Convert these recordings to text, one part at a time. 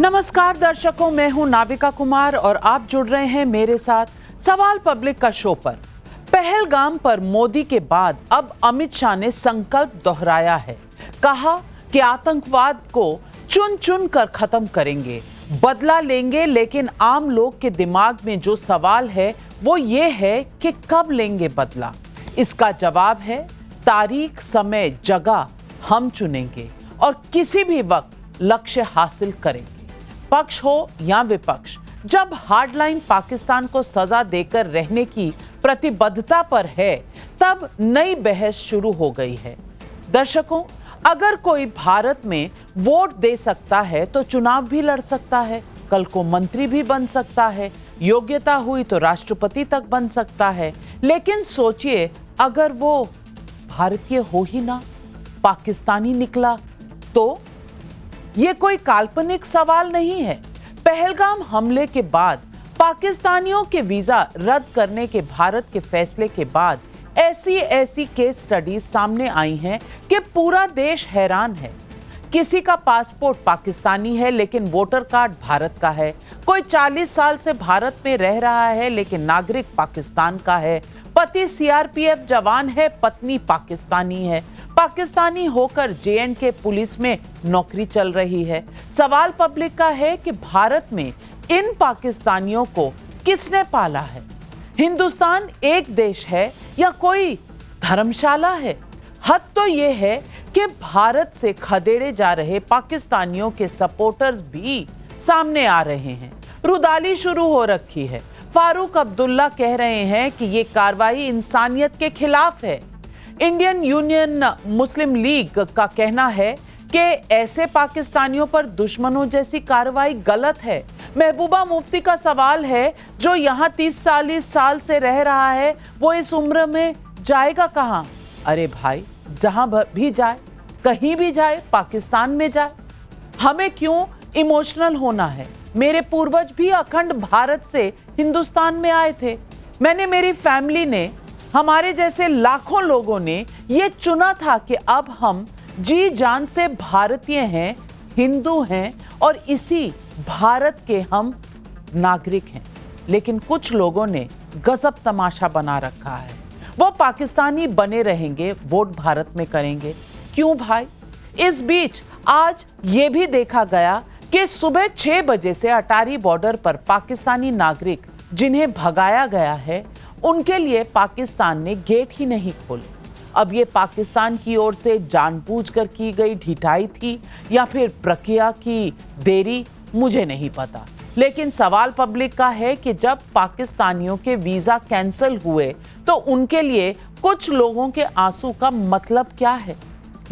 नमस्कार दर्शकों, मैं हूं नाविका कुमार और आप जुड़ रहे हैं मेरे साथ सवाल पब्लिक का शो पर। पहलगाम पर मोदी के बाद अब अमित शाह ने संकल्प दोहराया है। कहा कि आतंकवाद को चुन चुन कर खत्म करेंगे, बदला लेंगे, लेकिन आम लोग के दिमाग में जो सवाल है वो ये है कि कब लेंगे बदला। इसका जवाब है तारीख, समय, जगह हम चुनेंगे और किसी भी वक्त लक्ष्य हासिल करेंगे। पक्ष हो या विपक्ष, जब हार्डलाइन पाकिस्तान को सजा देकर रहने की प्रतिबद्धता पर है, तब नई बहस शुरू हो गई है। दर्शकों, अगर कोई भारत में वोट दे सकता है तो चुनाव भी लड़ सकता है, कल को मंत्री भी बन सकता है, योग्यता हुई तो राष्ट्रपति तक बन सकता है। लेकिन सोचिए, अगर वो भारतीय हो ही ना, पाकिस्तानी निकला तो? ये कोई काल्पनिक सवाल नहीं है। पहलगाम हमले के बाद पाकिस्तानियों के वीजा रद्द करने के भारत के फैसले के बाद ऐसी केस स्टडीज सामने आई हैं कि पूरा देश हैरान है। किसी का पासपोर्ट पाकिस्तानी है लेकिन वोटर कार्ड भारत का है। कोई 40 साल से भारत में रह रहा है लेकिन नागरिक पाकिस्तान का है। पति सीआरपीएफ जवान है, पत्नी पाकिस्तानी है। पाकिस्तानी होकर जेएंडके पुलिस में नौकरी चल रही है। सवाल पब्लिक का है कि भारत में इन पाकिस्तानियों को किसने पाला है? हिंदुस्तान एक देश है या कोई धर्मशाला है? हद तो यह है कि भारत से खदेड़े जा रहे पाकिस्तानियों के सपोर्टर्स भी सामने आ रहे हैं। रुदाली शुरू हो रखी है। फारूक अब्दुल्ला कह रहे हैं कि ये कार्रवाई इंसानियत के खिलाफ है। इंडियन यूनियन मुस्लिम लीग का कहना है कि ऐसे पाकिस्तानियों पर दुश्मनों जैसी कार्रवाई गलत है। महबूबा मुफ्ती का सवाल है, जो यहाँ 30-40 साल से रह रहा है वो इस उम्र में जाएगा कहाँ? अरे भाई, जहां भी जाए, कहीं भी जाए, पाकिस्तान में जाए, हमें क्यों इमोशनल होना है? मेरे पूर्वज भी अखंड भारत से हिंदुस्तान में आए थे। मेरी फैमिली ने, हमारे जैसे लाखों लोगों ने ये चुना था कि अब हम जी जान से भारतीय हैं, हिंदू हैं और इसी भारत के हम नागरिक हैं। लेकिन कुछ लोगों ने गजब तमाशा बना रखा है। वो पाकिस्तानी बने रहेंगे, वोट भारत में करेंगे। क्यों भाई? इस बीच आज ये भी देखा गया कि सुबह 6 बजे से अटारी बॉर्डर पर पाकिस्तानी नागरिक जिन्हें भगाया गया है, उनके लिए पाकिस्तान ने गेट ही नहीं खोले। अब ये पाकिस्तान की ओर से जानबूझकर की गई ढिठाई थी या फिर प्रक्रिया की देरी, मुझे नहीं पता। लेकिन सवाल पब्लिक का है कि जब पाकिस्तानियों के वीजा कैंसिल हुए तो उनके लिए कुछ लोगों के आंसू का मतलब क्या है?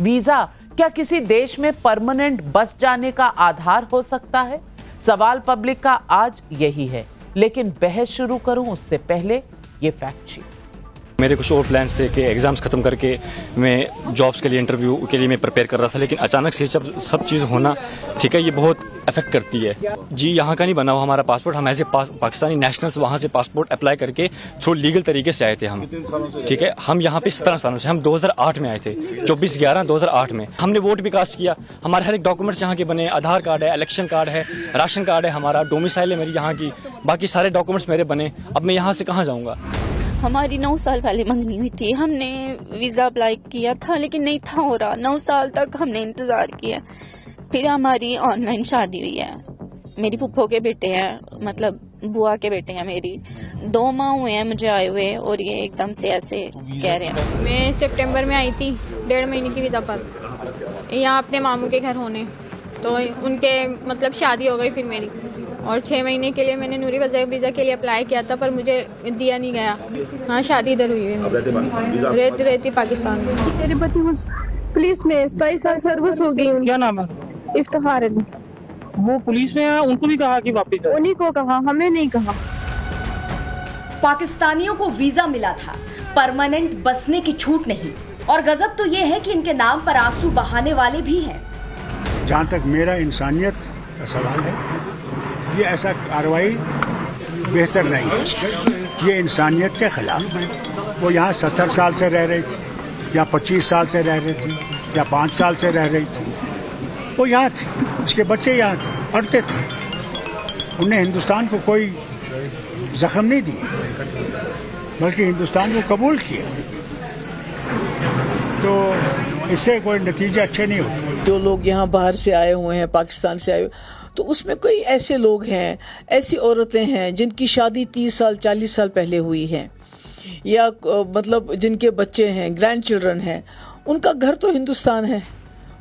वीजा क्या किसी देश में परमानेंट बस जाने का आधार हो सकता है? सवाल पब्लिक का आज यही है। लेकिन बहस शुरू करूं उससे पहले ये फैक्ट शीट। मेरे कुछ और प्लान्स थे कि एग्ज़ाम्स ख़त्म करके मैं जॉब्स के लिए, इंटरव्यू के लिए मैं प्रिपेयर कर रहा था, लेकिन अचानक से जब सब चीज़ होना, ठीक है, ये बहुत अफेक्ट करती है। जी, यहाँ का नहीं बना हुआ हमारा पासपोर्ट। हम एज ए पाकिस्तानी नेशनल्स वहाँ से पासपोर्ट अप्लाई करके थ्रू लीगल तरीके से आए थे हम, ठीक है। हम यहाँ पे 17 सालों से, हम 2008 में आए थे, 24/11/2008 में। हमने वोट भी कास्ट किया। हमारे हर एक डॉक्यूमेंट्स यहाँ के बने, आधार कार्ड है, इलेक्शन कार्ड है, राशन कार्ड है, हमारा डोमिसाइल है मेरी यहाँ की, बाकी सारे डॉक्यूमेंट्स मेरे बने। अब मैं यहाँ से कहाँ जाऊँगा? हमारी 9 साल पहले मंगनी हुई थी। हमने वीज़ा अप्लाई किया था लेकिन नहीं था हो रहा। 9 साल तक हमने इंतज़ार किया। फिर हमारी ऑनलाइन शादी हुई है। मेरी फुफ्फो के बेटे हैं, मतलब बुआ के बेटे हैं मेरी। 2 माह हुए हैं मुझे आए हुए और ये एकदम से ऐसे कह रहे हैं। मैं सितंबर में आई थी 1.5 महीने की वीज़ा पर, यहाँ अपने मामू के घर होने, तो उनके मतलब शादी हो गई फिर मेरी। और 6 महीने के लिए मैंने नूरी वीज़ा के लिए अप्लाई किया था पर मुझे दिया नहीं गया। हाँ, शादी इधर हुई है, रहती पाकिस्तान में। मेरे पति पुलिस में 27 साल सर्विस हो गई। क्या नाम है? इफ्तिखार अली। वो पुलिस में है, उनको भी कहा कि वापस जाओ? उन्हीं को कहा, हमें नहीं कहा। पाकिस्तानियों को वीजा मिला था, परमानेंट बसने की छूट नहीं। और गजब तो ये है कि इनके नाम पर आंसू बहाने वाले भी हैं। जहाँ तक मेरा इंसानियत का सवाल है, ये ऐसा कार्रवाई बेहतर नहीं है। ये इंसानियत के खिलाफ है। वो यहाँ 70 साल से रह रही थी या 25 साल से रह रही थी या 5 साल से रह रही थी, वो यहाँ थे, उसके बच्चे यहाँ थे, पढ़ते थे। उन्हें हिंदुस्तान को कोई जख्म नहीं दिए, बल्कि हिंदुस्तान को कबूल किया। तो इससे कोई नतीजा अच्छे नहीं होते। जो लोग यहाँ बाहर से आए हुए हैं, पाकिस्तान से आए हुए, तो उसमें कोई ऐसे लोग हैं, ऐसी औरतें हैं जिनकी शादी 30 साल 40 साल पहले हुई है, या मतलब जिनके बच्चे हैं, ग्रैंड चिल्ड्रन हैं, उनका घर तो हिंदुस्तान है,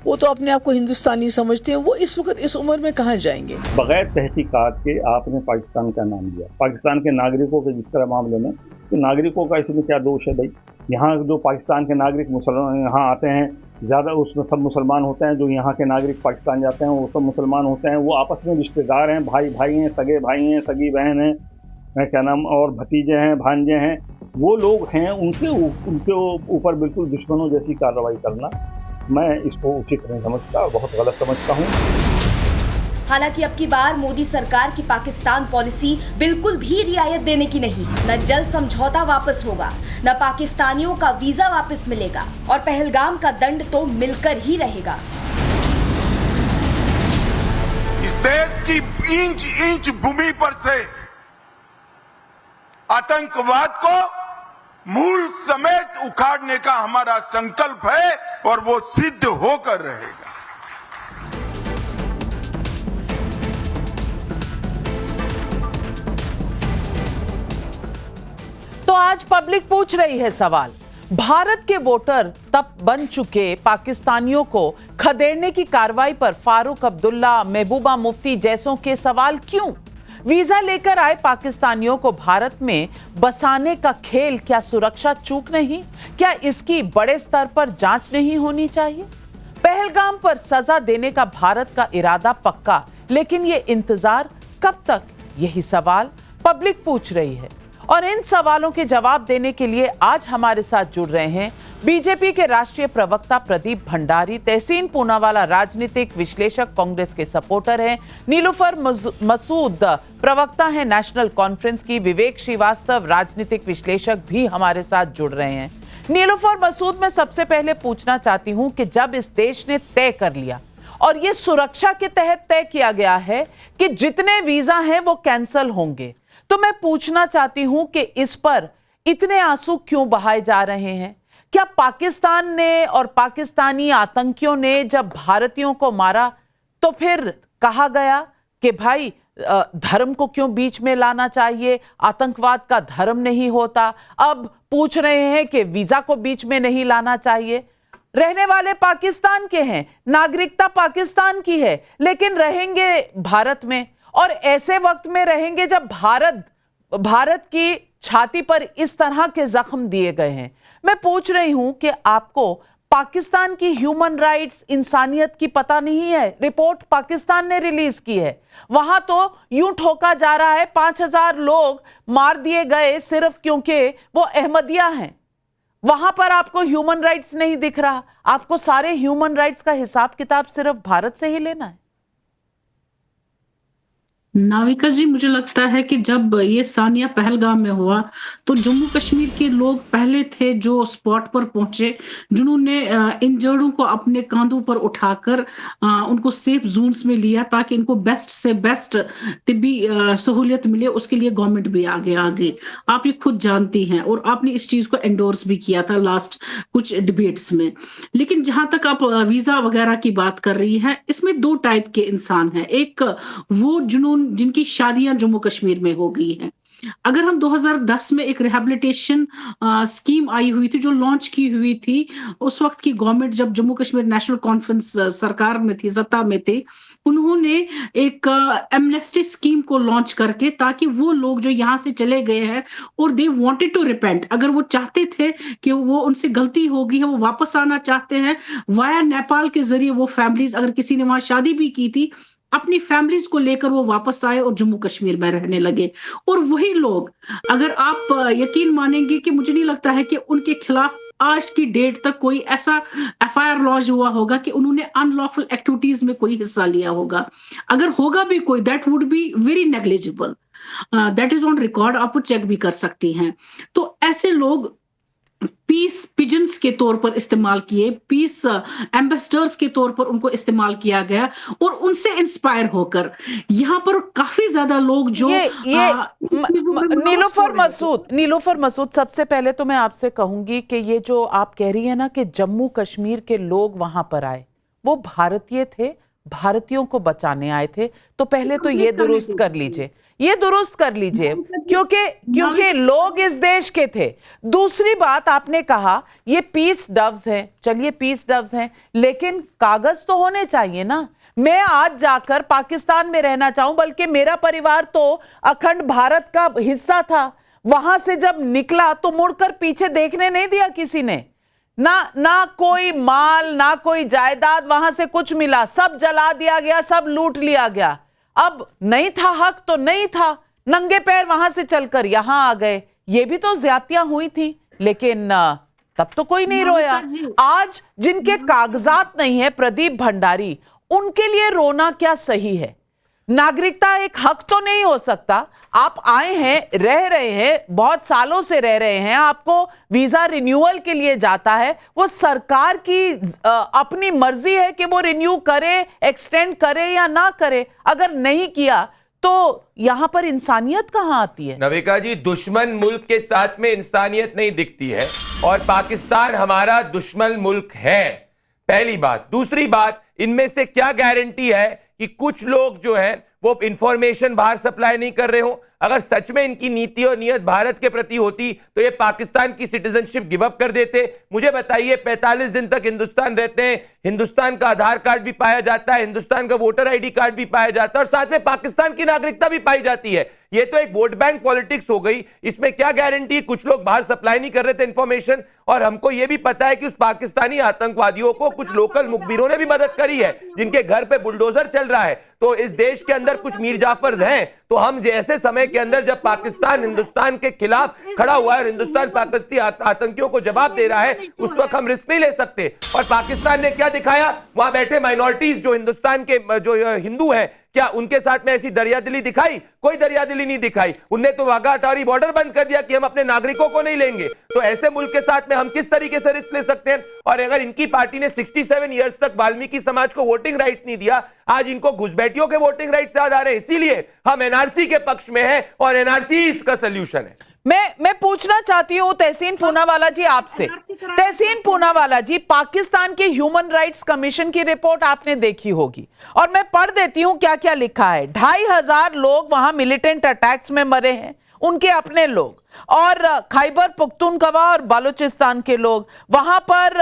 वो तो अपने आप को हिंदुस्तानी समझते हैं, वो इस वक्त इस उम्र में कहाँ जाएंगे? बगैर तहकीकात के आपने पाकिस्तान का नाम लिया। पाकिस्तान के नागरिकों के जिस तरह मामले में, तो नागरिकों का इसमें क्या दोष है भाई? यहाँ जो पाकिस्तान के नागरिक मुसलमान यहाँ आते हैं, ज़्यादा उसमें सब मुसलमान होते हैं। जो यहाँ के नागरिक पाकिस्तान जाते हैं वो सब मुसलमान होते हैं। वो आपस में रिश्तेदार हैं, भाई भाई हैं, सगे भाई हैं, सगी बहन हैं, क्या नाम, और भतीजे हैं, भांजे हैं। वो लोग हैं, उनके ऊपर बिल्कुल दुश्मनों जैसी कार्रवाई करना, मैं इसको उचित नहीं समझता, बहुत गलत समझता हूँ। हालांकि अब की बार मोदी सरकार की पाकिस्तान पॉलिसी बिल्कुल भी रियायत देने की नहीं। न जल्द समझौता वापस होगा, न पाकिस्तानियों का वीजा वापस मिलेगा, और पहलगाम का दंड तो मिलकर ही रहेगा। इस देश की इंच इंच भूमि पर से आतंकवाद को मूल समेत उखाड़ने का हमारा संकल्प है, और वो सिद्ध होकर रहेगा। तो आज पब्लिक पूछ रही है सवाल, भारत के वोटर तब बन चुके पाकिस्तानियों को खदेड़ने की कार्रवाई पर फारूक अब्दुल्ला, महबूबा मुफ्ती जैसों के सवाल क्यों? वीजा लेकर आए पाकिस्तानियों को भारत में बसाने का खेल क्या सुरक्षा चूक नहीं? क्या इसकी बड़े स्तर पर जांच नहीं होनी चाहिए? पहलगाम पर सजा देने का भारत का इरादा पक्का, लेकिन ये इंतजार कब तक? यही सवाल पब्लिक पूछ रही है। और इन सवालों के जवाब देने के लिए आज हमारे साथ जुड़ रहे हैं बीजेपी के राष्ट्रीय प्रवक्ता प्रदीप भंडारी, तहसीन पूनावाला राजनीतिक विश्लेषक, कांग्रेस के सपोर्टर हैं, नीलूफर मसूद प्रवक्ता हैं नेशनल कॉन्फ्रेंस की, विवेक श्रीवास्तव राजनीतिक विश्लेषक भी हमारे साथ जुड़ रहे हैं। नीलूफर मसूद, मैं सबसे पहले पूछना चाहती हूं कि जब इस देश ने तय कर लिया और ये सुरक्षा के तहत तय किया गया है कि जितने वीजा हैं वो कैंसिल होंगे, तो मैं पूछना चाहती हूं कि इस पर इतने आंसू क्यों बहाए जा रहे हैं? क्या पाकिस्तान ने और पाकिस्तानी आतंकियों ने जब भारतीयों को मारा तो फिर कहा गया कि भाई धर्म को क्यों बीच में लाना चाहिए, आतंकवाद का धर्म नहीं होता? अब पूछ रहे हैं कि वीजा को बीच में नहीं लाना चाहिए। रहने वाले पाकिस्तान के हैं, नागरिकता पाकिस्तान की है, लेकिन रहेंगे भारत में, और ऐसे वक्त में रहेंगे जब भारत की छाती पर इस तरह के जख्म दिए गए हैं। मैं पूछ रही हूं कि आपको पाकिस्तान की ह्यूमन राइट्स, इंसानियत की पता नहीं है? रिपोर्ट पाकिस्तान ने रिलीज की है, वहां तो यूं ठोका जा रहा है 5000 लोग मार दिए गए सिर्फ क्योंकि वो अहमदिया हैं। वहां पर आपको ह्यूमन राइट्स नहीं दिख रहा। आपको सारे ह्यूमन राइट्स का हिसाब किताब सिर्फ भारत से ही लेना है। नाविका जी, मुझे लगता है कि जब ये सानिया पहलगाम में हुआ तो जम्मू कश्मीर के लोग पहले थे जो स्पॉट पर पहुंचे, जिन्होंने इंजर्डों को अपने कांधों पर उठाकर उनको सेफ जोन्स में लिया ताकि इनको बेस्ट से बेस्ट तिब्बी सहूलियत मिले। उसके लिए गवर्नमेंट भी आगे आप ये खुद जानती हैं, और आपने इस चीज को एंडोर्स भी किया था लास्ट कुछ डिबेट्स में। लेकिन जहां तक आप वीजा वगैरह की बात कर रही हैं, इसमें दो टाइप के इंसान हैं। एक वो जिनकी शादियां जम्मू कश्मीर में हो गई हैं। अगर हम 2010 में एक रिहेबिलिटेशन स्कीम आई हुई थी जो लॉन्च की हुई थी, उस वक्त की गवर्नमेंट जब जम्मू कश्मीर नेशनल कॉन्फ्रेंस सरकार में थी, सत्ता में थे, उन्होंने एक एमनेस्टी स्कीम को लॉन्च करके, ताकि वो लोग जो यहाँ से चले गए हैं और दे वांटेड टू रिपेंट, अगर वो चाहते थे कि वो उनसे गलती हो गई है, वो वापस आना चाहते हैं, वाया नेपाल के जरिए वो फैमिलीज, अगर किसी ने वहां शादी भी की थी, अपनी फैमिलीज को लेकर वो वापस आए और जम्मू कश्मीर में रहने लगे। और वही लोग, अगर आप यकीन मानेंगे कि मुझे नहीं लगता है कि उनके खिलाफ आज की डेट तक कोई ऐसा एफआईआर लॉन्च हुआ होगा कि उन्होंने अनलॉफुल एक्टिविटीज में कोई हिस्सा लिया होगा। अगर होगा भी कोई, that would be very negligible, that is on record, आप वो चेक भी कर सकती हैं। तो ऐसे लोग पीस पिजन्स के तौर पर इस्तेमाल किए, पीस एम्बेसडर्स के तौर पर उनको इस्तेमाल किया गया और उनसे इंस्पायर होकर यहाँ पर काफी ज्यादा लोग जो नीलोफर मसूद, सबसे पहले तो मैं आपसे कहूंगी कि ये जो आप कह रही है ना कि जम्मू कश्मीर के लोग वहां पर आए, वो भारतीय थे, भारतीयों को बचाने आए थे, तो पहले तो ये दुरुस्त कर लीजिए, क्योंकि लोग इस देश के थे। दूसरी बात, आपने कहा ये पीस डव्स हैं, चलिए पीस डव्स हैं, लेकिन कागज तो होने चाहिए ना। मैं आज जाकर पाकिस्तान में रहना चाहूं, बल्कि मेरा परिवार तो अखंड भारत का हिस्सा था, वहां से जब निकला तो मुड़कर पीछे देखने नहीं दिया किसी ने, ना कोई माल, ना कोई जायदाद वहां से कुछ मिला, सब जला दिया गया, सब लूट लिया गया। अब नहीं था हक तो नहीं था, नंगे पैर वहां से चलकर यहां आ गए, ये भी तो ज्यादतियां हुई थी, लेकिन तब तो कोई नहीं रोया। आज जिनके कागजात नहीं है, प्रदीप भंडारी, उनके लिए रोना क्या सही है? नागरिकता एक हक तो नहीं हो सकता। आप आए हैं, रह रहे हैं, बहुत सालों से रह रहे हैं, आपको वीजा रिन्यूअल के लिए जाता है, वो सरकार की अपनी मर्जी है कि वो रिन्यू करे, एक्सटेंड करे या ना करे। अगर नहीं किया तो यहां पर इंसानियत कहां आती है? नविका जी, दुश्मन मुल्क के साथ में इंसानियत नहीं दिखती है, और पाकिस्तान हमारा दुश्मन मुल्क है, पहली बात। दूसरी बात, इनमें से क्या गारंटी है कि कुछ लोग जो है वो इंफॉर्मेशन बाहर सप्लाई नहीं कर रहे हो? अगर सच में इनकी नीति और नियत भारत के प्रति होती तो ये पाकिस्तान की सिटीजनशिप गिव अप कर देते। मुझे बताइए, 45 दिन तक हिंदुस्तान रहते हैं, हिंदुस्तान का आधार कार्ड भी पाया जाता है, हिंदुस्तान का वोटर आईडी कार्ड भी पाया जाता है, और साथ में पाकिस्तान की नागरिकता भी पाई जाती है। ये तो एक वोट बैंक पॉलिटिक्स हो गई। इसमें क्या गारंटी कुछ लोग बाहर सप्लाई नहीं कर रहे थे इंफॉर्मेशन? और हमको यह भी पता है कि उस पाकिस्तानी आतंकवादियों को कुछ लोकल मुखबिरों ने भी मदद करी है, जिनके घर पे बुलडोजर चल रहा है। तो इस देश के अंदर कुछ मीर जाफर्स हैं, तो हम जैसे समय के अंदर जब पाकिस्तान हिंदुस्तान के खिलाफ खड़ा हुआ है और हिंदुस्तान पाकिस्तानी आतंकियों को जवाब दे रहा है, उस वक्त हम रिस्क नहीं ले सकते। और पाकिस्तान ने क्या दिखाया? वहां बैठे माइनॉरिटीज जो हिंदुस्तान के जो हिंदू हैं, क्या उनके साथ में ऐसी दरियादिली दिखाई? कोई दरियादिली नहीं दिखाई। उनने तो वाघा अटारी बॉर्डर बंद कर दिया कि हम अपने नागरिकों को नहीं लेंगे। तो ऐसे मुल्क के साथ में हम किस तरीके से रिस्क ले सकते हैं? और अगर इनकी पार्टी ने 67 इयर्स तक वाल्मीकि समाज को वोटिंग राइट्स नहीं दिया, आज इनको घुसपैठियों के वोटिंग राइट्स याद आ रहे हैं। इसीलिए हम एनआरसी के पक्ष में हैं और एनआरसी इसका सोल्यूशन है। मैं पूछना चाहती हूँ तहसीन पूनावाला जी आपसे। तहसीन पूनावाला जी, पाकिस्तान के ह्यूमन राइट्स कमीशन की रिपोर्ट आपने देखी होगी, और मैं पढ़ देती हूँ क्या क्या लिखा है। 2500 लोग वहां मिलिटेंट अटैक्स में मरे हैं, उनके अपने लोग, और खैबर पख्तूनख्वा और बलूचिस्तान के लोग। वहां पर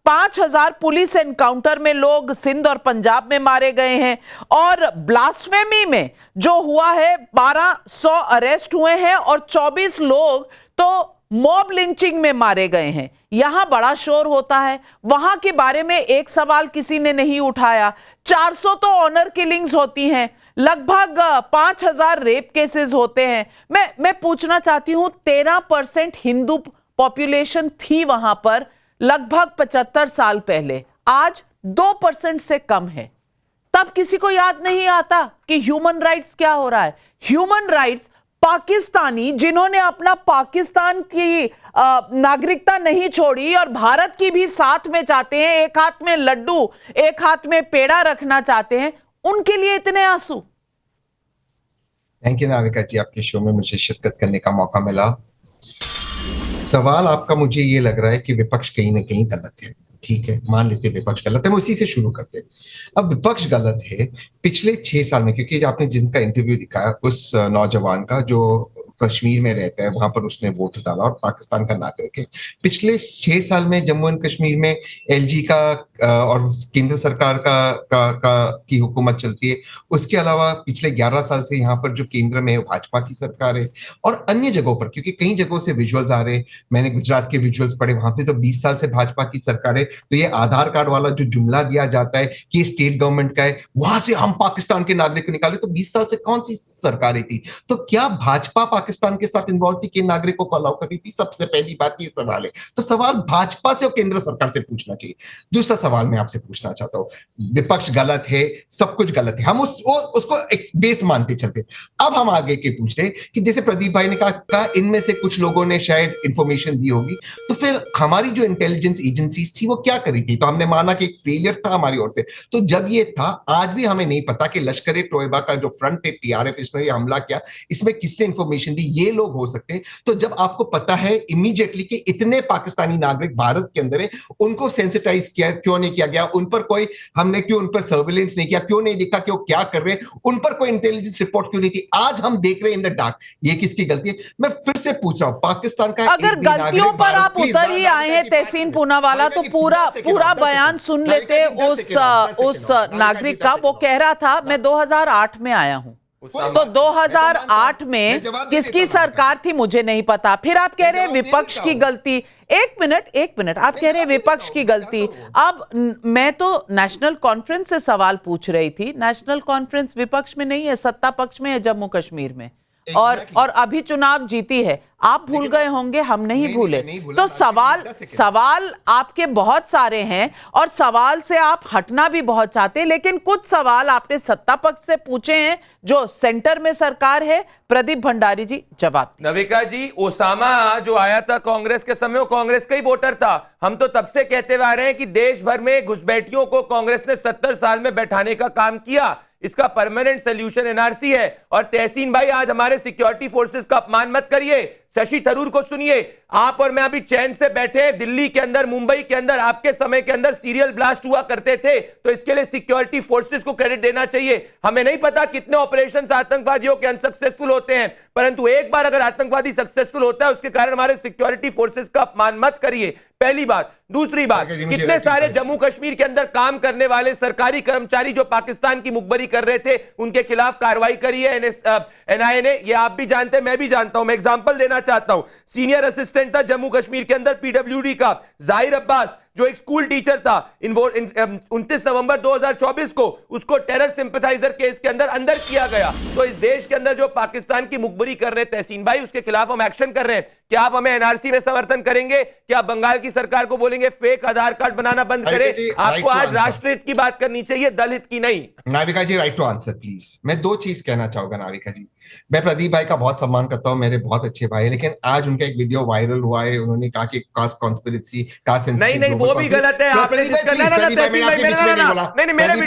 5000 पुलिस एनकाउंटर में लोग सिंध और पंजाब में मारे गए हैं, और ब्लास्फेमी में जो हुआ है 1200 अरेस्ट हुए हैं, और 24 लोग तो मॉब लिंचिंग में मारे गए हैं। यहां बड़ा शोर होता है, वहां के बारे में एक सवाल किसी ने नहीं उठाया। 400 तो ऑनर किलिंग्स होती हैं, लगभग 5000 रेप केसेस होते हैं। मैं पूछना चाहती हूं, 13% हिंदू पॉपुलेशन थी वहां पर लगभग 75 साल पहले, आज 2% से कम है। तब किसी को याद नहीं आता कि ह्यूमन राइट्स क्या हो रहा है। ह्यूमन राइट्स पाकिस्तानी जिन्होंने अपना पाकिस्तान की नागरिकता नहीं छोड़ी और भारत की भी साथ में चाहते हैं, एक हाथ में लड्डू एक हाथ में पेड़ा रखना चाहते हैं, उनके लिए इतने आंसू। थैंक यू नाविका जी, आपके शो में मुझे शिरकत करने का मौका मिला। सवाल आपका मुझे ये लग रहा है कि विपक्ष कहीं ना कहीं गलत है। ठीक है, मान लेते विपक्ष गलत है, मैं उसी से शुरू करते हैं। अब विपक्ष गलत है पिछले 6 साल में, क्योंकि आपने जिनका इंटरव्यू दिखाया उस नौजवान का जो कश्मीर में रहता है, वहां पर उसने वोट डाला और पाकिस्तान का नागरिक है। पिछले 6 साल में जम्मू एंड कश्मीर में एलजी का और केंद्र सरकार की हुकूमत चलती है। उसके अलावा पिछले 11 साल से यहाँ पर जो केंद्र में भाजपा की सरकार है, और अन्य जगहों पर, क्योंकि कई जगहों से विजुअल्स आ रहे हैं, मैंने गुजरात के विजुअल्स पढ़े, वहां पे तो 20 साल से भाजपा की सरकार है। तो ये आधार कार्ड वाला जो जुमला दिया जाता है कि ये स्टेट गवर्नमेंट का है, वहां से हम पाकिस्तान के नागरिक को निकाले, तो 20 साल से कौन सी सरकारें थी? तो क्या भाजपा पाकिस्तान के साथ इन्वॉल्व थी, किन नागरिकों को अलाउ कर रही थी? सबसे पहली बात ये सवाल है। तो सवाल भाजपा से और केंद्र सरकार से पूछना चाहिए। दूसरा सवाल मैं आपसे पूछना चाहता हूं, विपक्ष गलत है, सब कुछ गलत है, हम उसको एक बेस मानते चलते। अब हम आगे के पूछते हैं कि जैसे प्रदीप भाई ने कहा इनमें से कुछ लोगों ने शायद इंफॉर्मेशन दी होगी, तो फिर हमारी जो इंटेलिजेंस एजेंसीज थी वो क्या करी थी? तो हमने माना कि एक फेलियर था हमारी ओर से। तो जब ये था, आज भी हमें नहीं पता कि लश्कर ए तोयबा का जो फ्रंट है टीआरएफ, इसमें हमला किया, इसमें किसने इंफॉर्मेशन दी, ये लोग हो सकते हैं। तो जब आपको पता है इमीडिएटली कि इतने पाकिस्तानी नागरिक भारत के अंदर है, उनको सेंसिटाइज किया क्यों नहीं किया गया? उन पर कोई हमने क्यों उन पर सर्विलेंस नहीं किया? क्यों नहीं देखा कि वो क्या कर रहे हैं? उन पर कोई इंटेलिजेंस रिपोर्ट क्यों नहीं थी? आज हम देख रहे हैं इन द डार्क, ये किसकी गलती है? मैं फिर से पूछ रहा हूं, पाकिस्तान का अगर गलतियों पर आप उतर ही आए हैं तहसीन पूनावाला, तो पूरा बयान सुन लेते उस नागरिक का। वो कह रहा था मैं 2008 में आया हूं, तो 2008 में किसकी सरकार थी मुझे नहीं पता। फिर आप कह रहे हैं विपक्ष की गलती। एक मिनट, आप कह रहे हैं विपक्ष की गलती। अब मैं तो नेशनल कॉन्फ्रेंस से सवाल पूछ रही थी। नेशनल कॉन्फ्रेंस विपक्ष में नहीं है, सत्ता पक्ष में है जम्मू कश्मीर में, और अभी चुनाव जीती है। आप भूल गए होंगे, हम नहीं भूले। तो सवाल आपके बहुत सारे हैं और सवाल से आप हटना भी बहुत चाहते हैं, लेकिन कुछ सवाल आपने सत्ता पक्ष से पूछे हैं जो सेंटर में सरकार है। प्रदीप भंडारी जी जवाब। नविका जी, ओसामा जो आया था कांग्रेस के समय, वो कांग्रेस का ही वोटर था। हम तो तब से कहते हुए आ रहे हैं कि देश भर में घुसपैठियों को कांग्रेस ने 70 साल में बैठाने का काम किया। इसका परमानेंट सोल्यूशन एनआरसी है। और तहसीन भाई, आज हमारे सिक्योरिटी फोर्सेस का अपमान मत करिए। शशि थरूर को सुनिए। आप और मैं अभी चैन से बैठे, दिल्ली के अंदर, मुंबई के अंदर आपके समय के अंदर सीरियल ब्लास्ट हुआ करते थे, तो इसके लिए सिक्योरिटी फोर्सेस को क्रेडिट देना चाहिए। हमें नहीं पता कितने ऑपरेशंस आतंकवादियों के अनसक्सेसफुल होते हैं, परंतु एक बार अगर आतंकवादी सक्सेसफुल होता है, उसके कारण हमारे सिक्योरिटी फोर्सेस का अपमान मत करिए। पहली बात। दूसरी बात, कितने सारे जम्मू कश्मीर के अंदर काम करने वाले सरकारी कर्मचारी जो पाकिस्तान की मुखबरी कर रहे थे, उनके खिलाफ कार्रवाई करी है एनआईए ने। ये आप भी जानते हैं, मैं भी जानता हूं। मैं एग्जांपल देना चाहता हूं। सीनियर असिस्टेंट था जम्मू कश्मीर के अंदर पीडब्ल्यूडी का, जाहिर अब्बास, जो एक स्कूल टीचर था, 29 नवंबर 2024 को उसको टेरर सिंपैथाइजर केस के अंदर किया गया। तो इस देश के अंदर जो पाकिस्तान की मुखबरी कर रहे हैं तहसीन भाई, उसके खिलाफ हम एक्शन कर रहे हैं। क्या आप हमें एनआरसी में समर्थन करेंगे? क्या आप बंगाल की सरकार को बोलेंगे फेक आधार कार्ड बनाना बंद करे? आपको आज राष्ट्रहित की बात करनी चाहिए, दलित की नहीं। नाविका जी, राइट टू आंसर प्लीज। मैं दो चीज कहना चाहूंगा नाविका जी। मैं प्रदीप भाई का बहुत सम्मान करता हूं, मेरे बहुत अच्छे भाई, लेकिन आज उनका एक वीडियो वायरल हुआ है। उन्होंने कहा कि कास्ट कॉन्स्पिरेसी, कास्ट नहीं, वो भी गलत है। आपने मेरी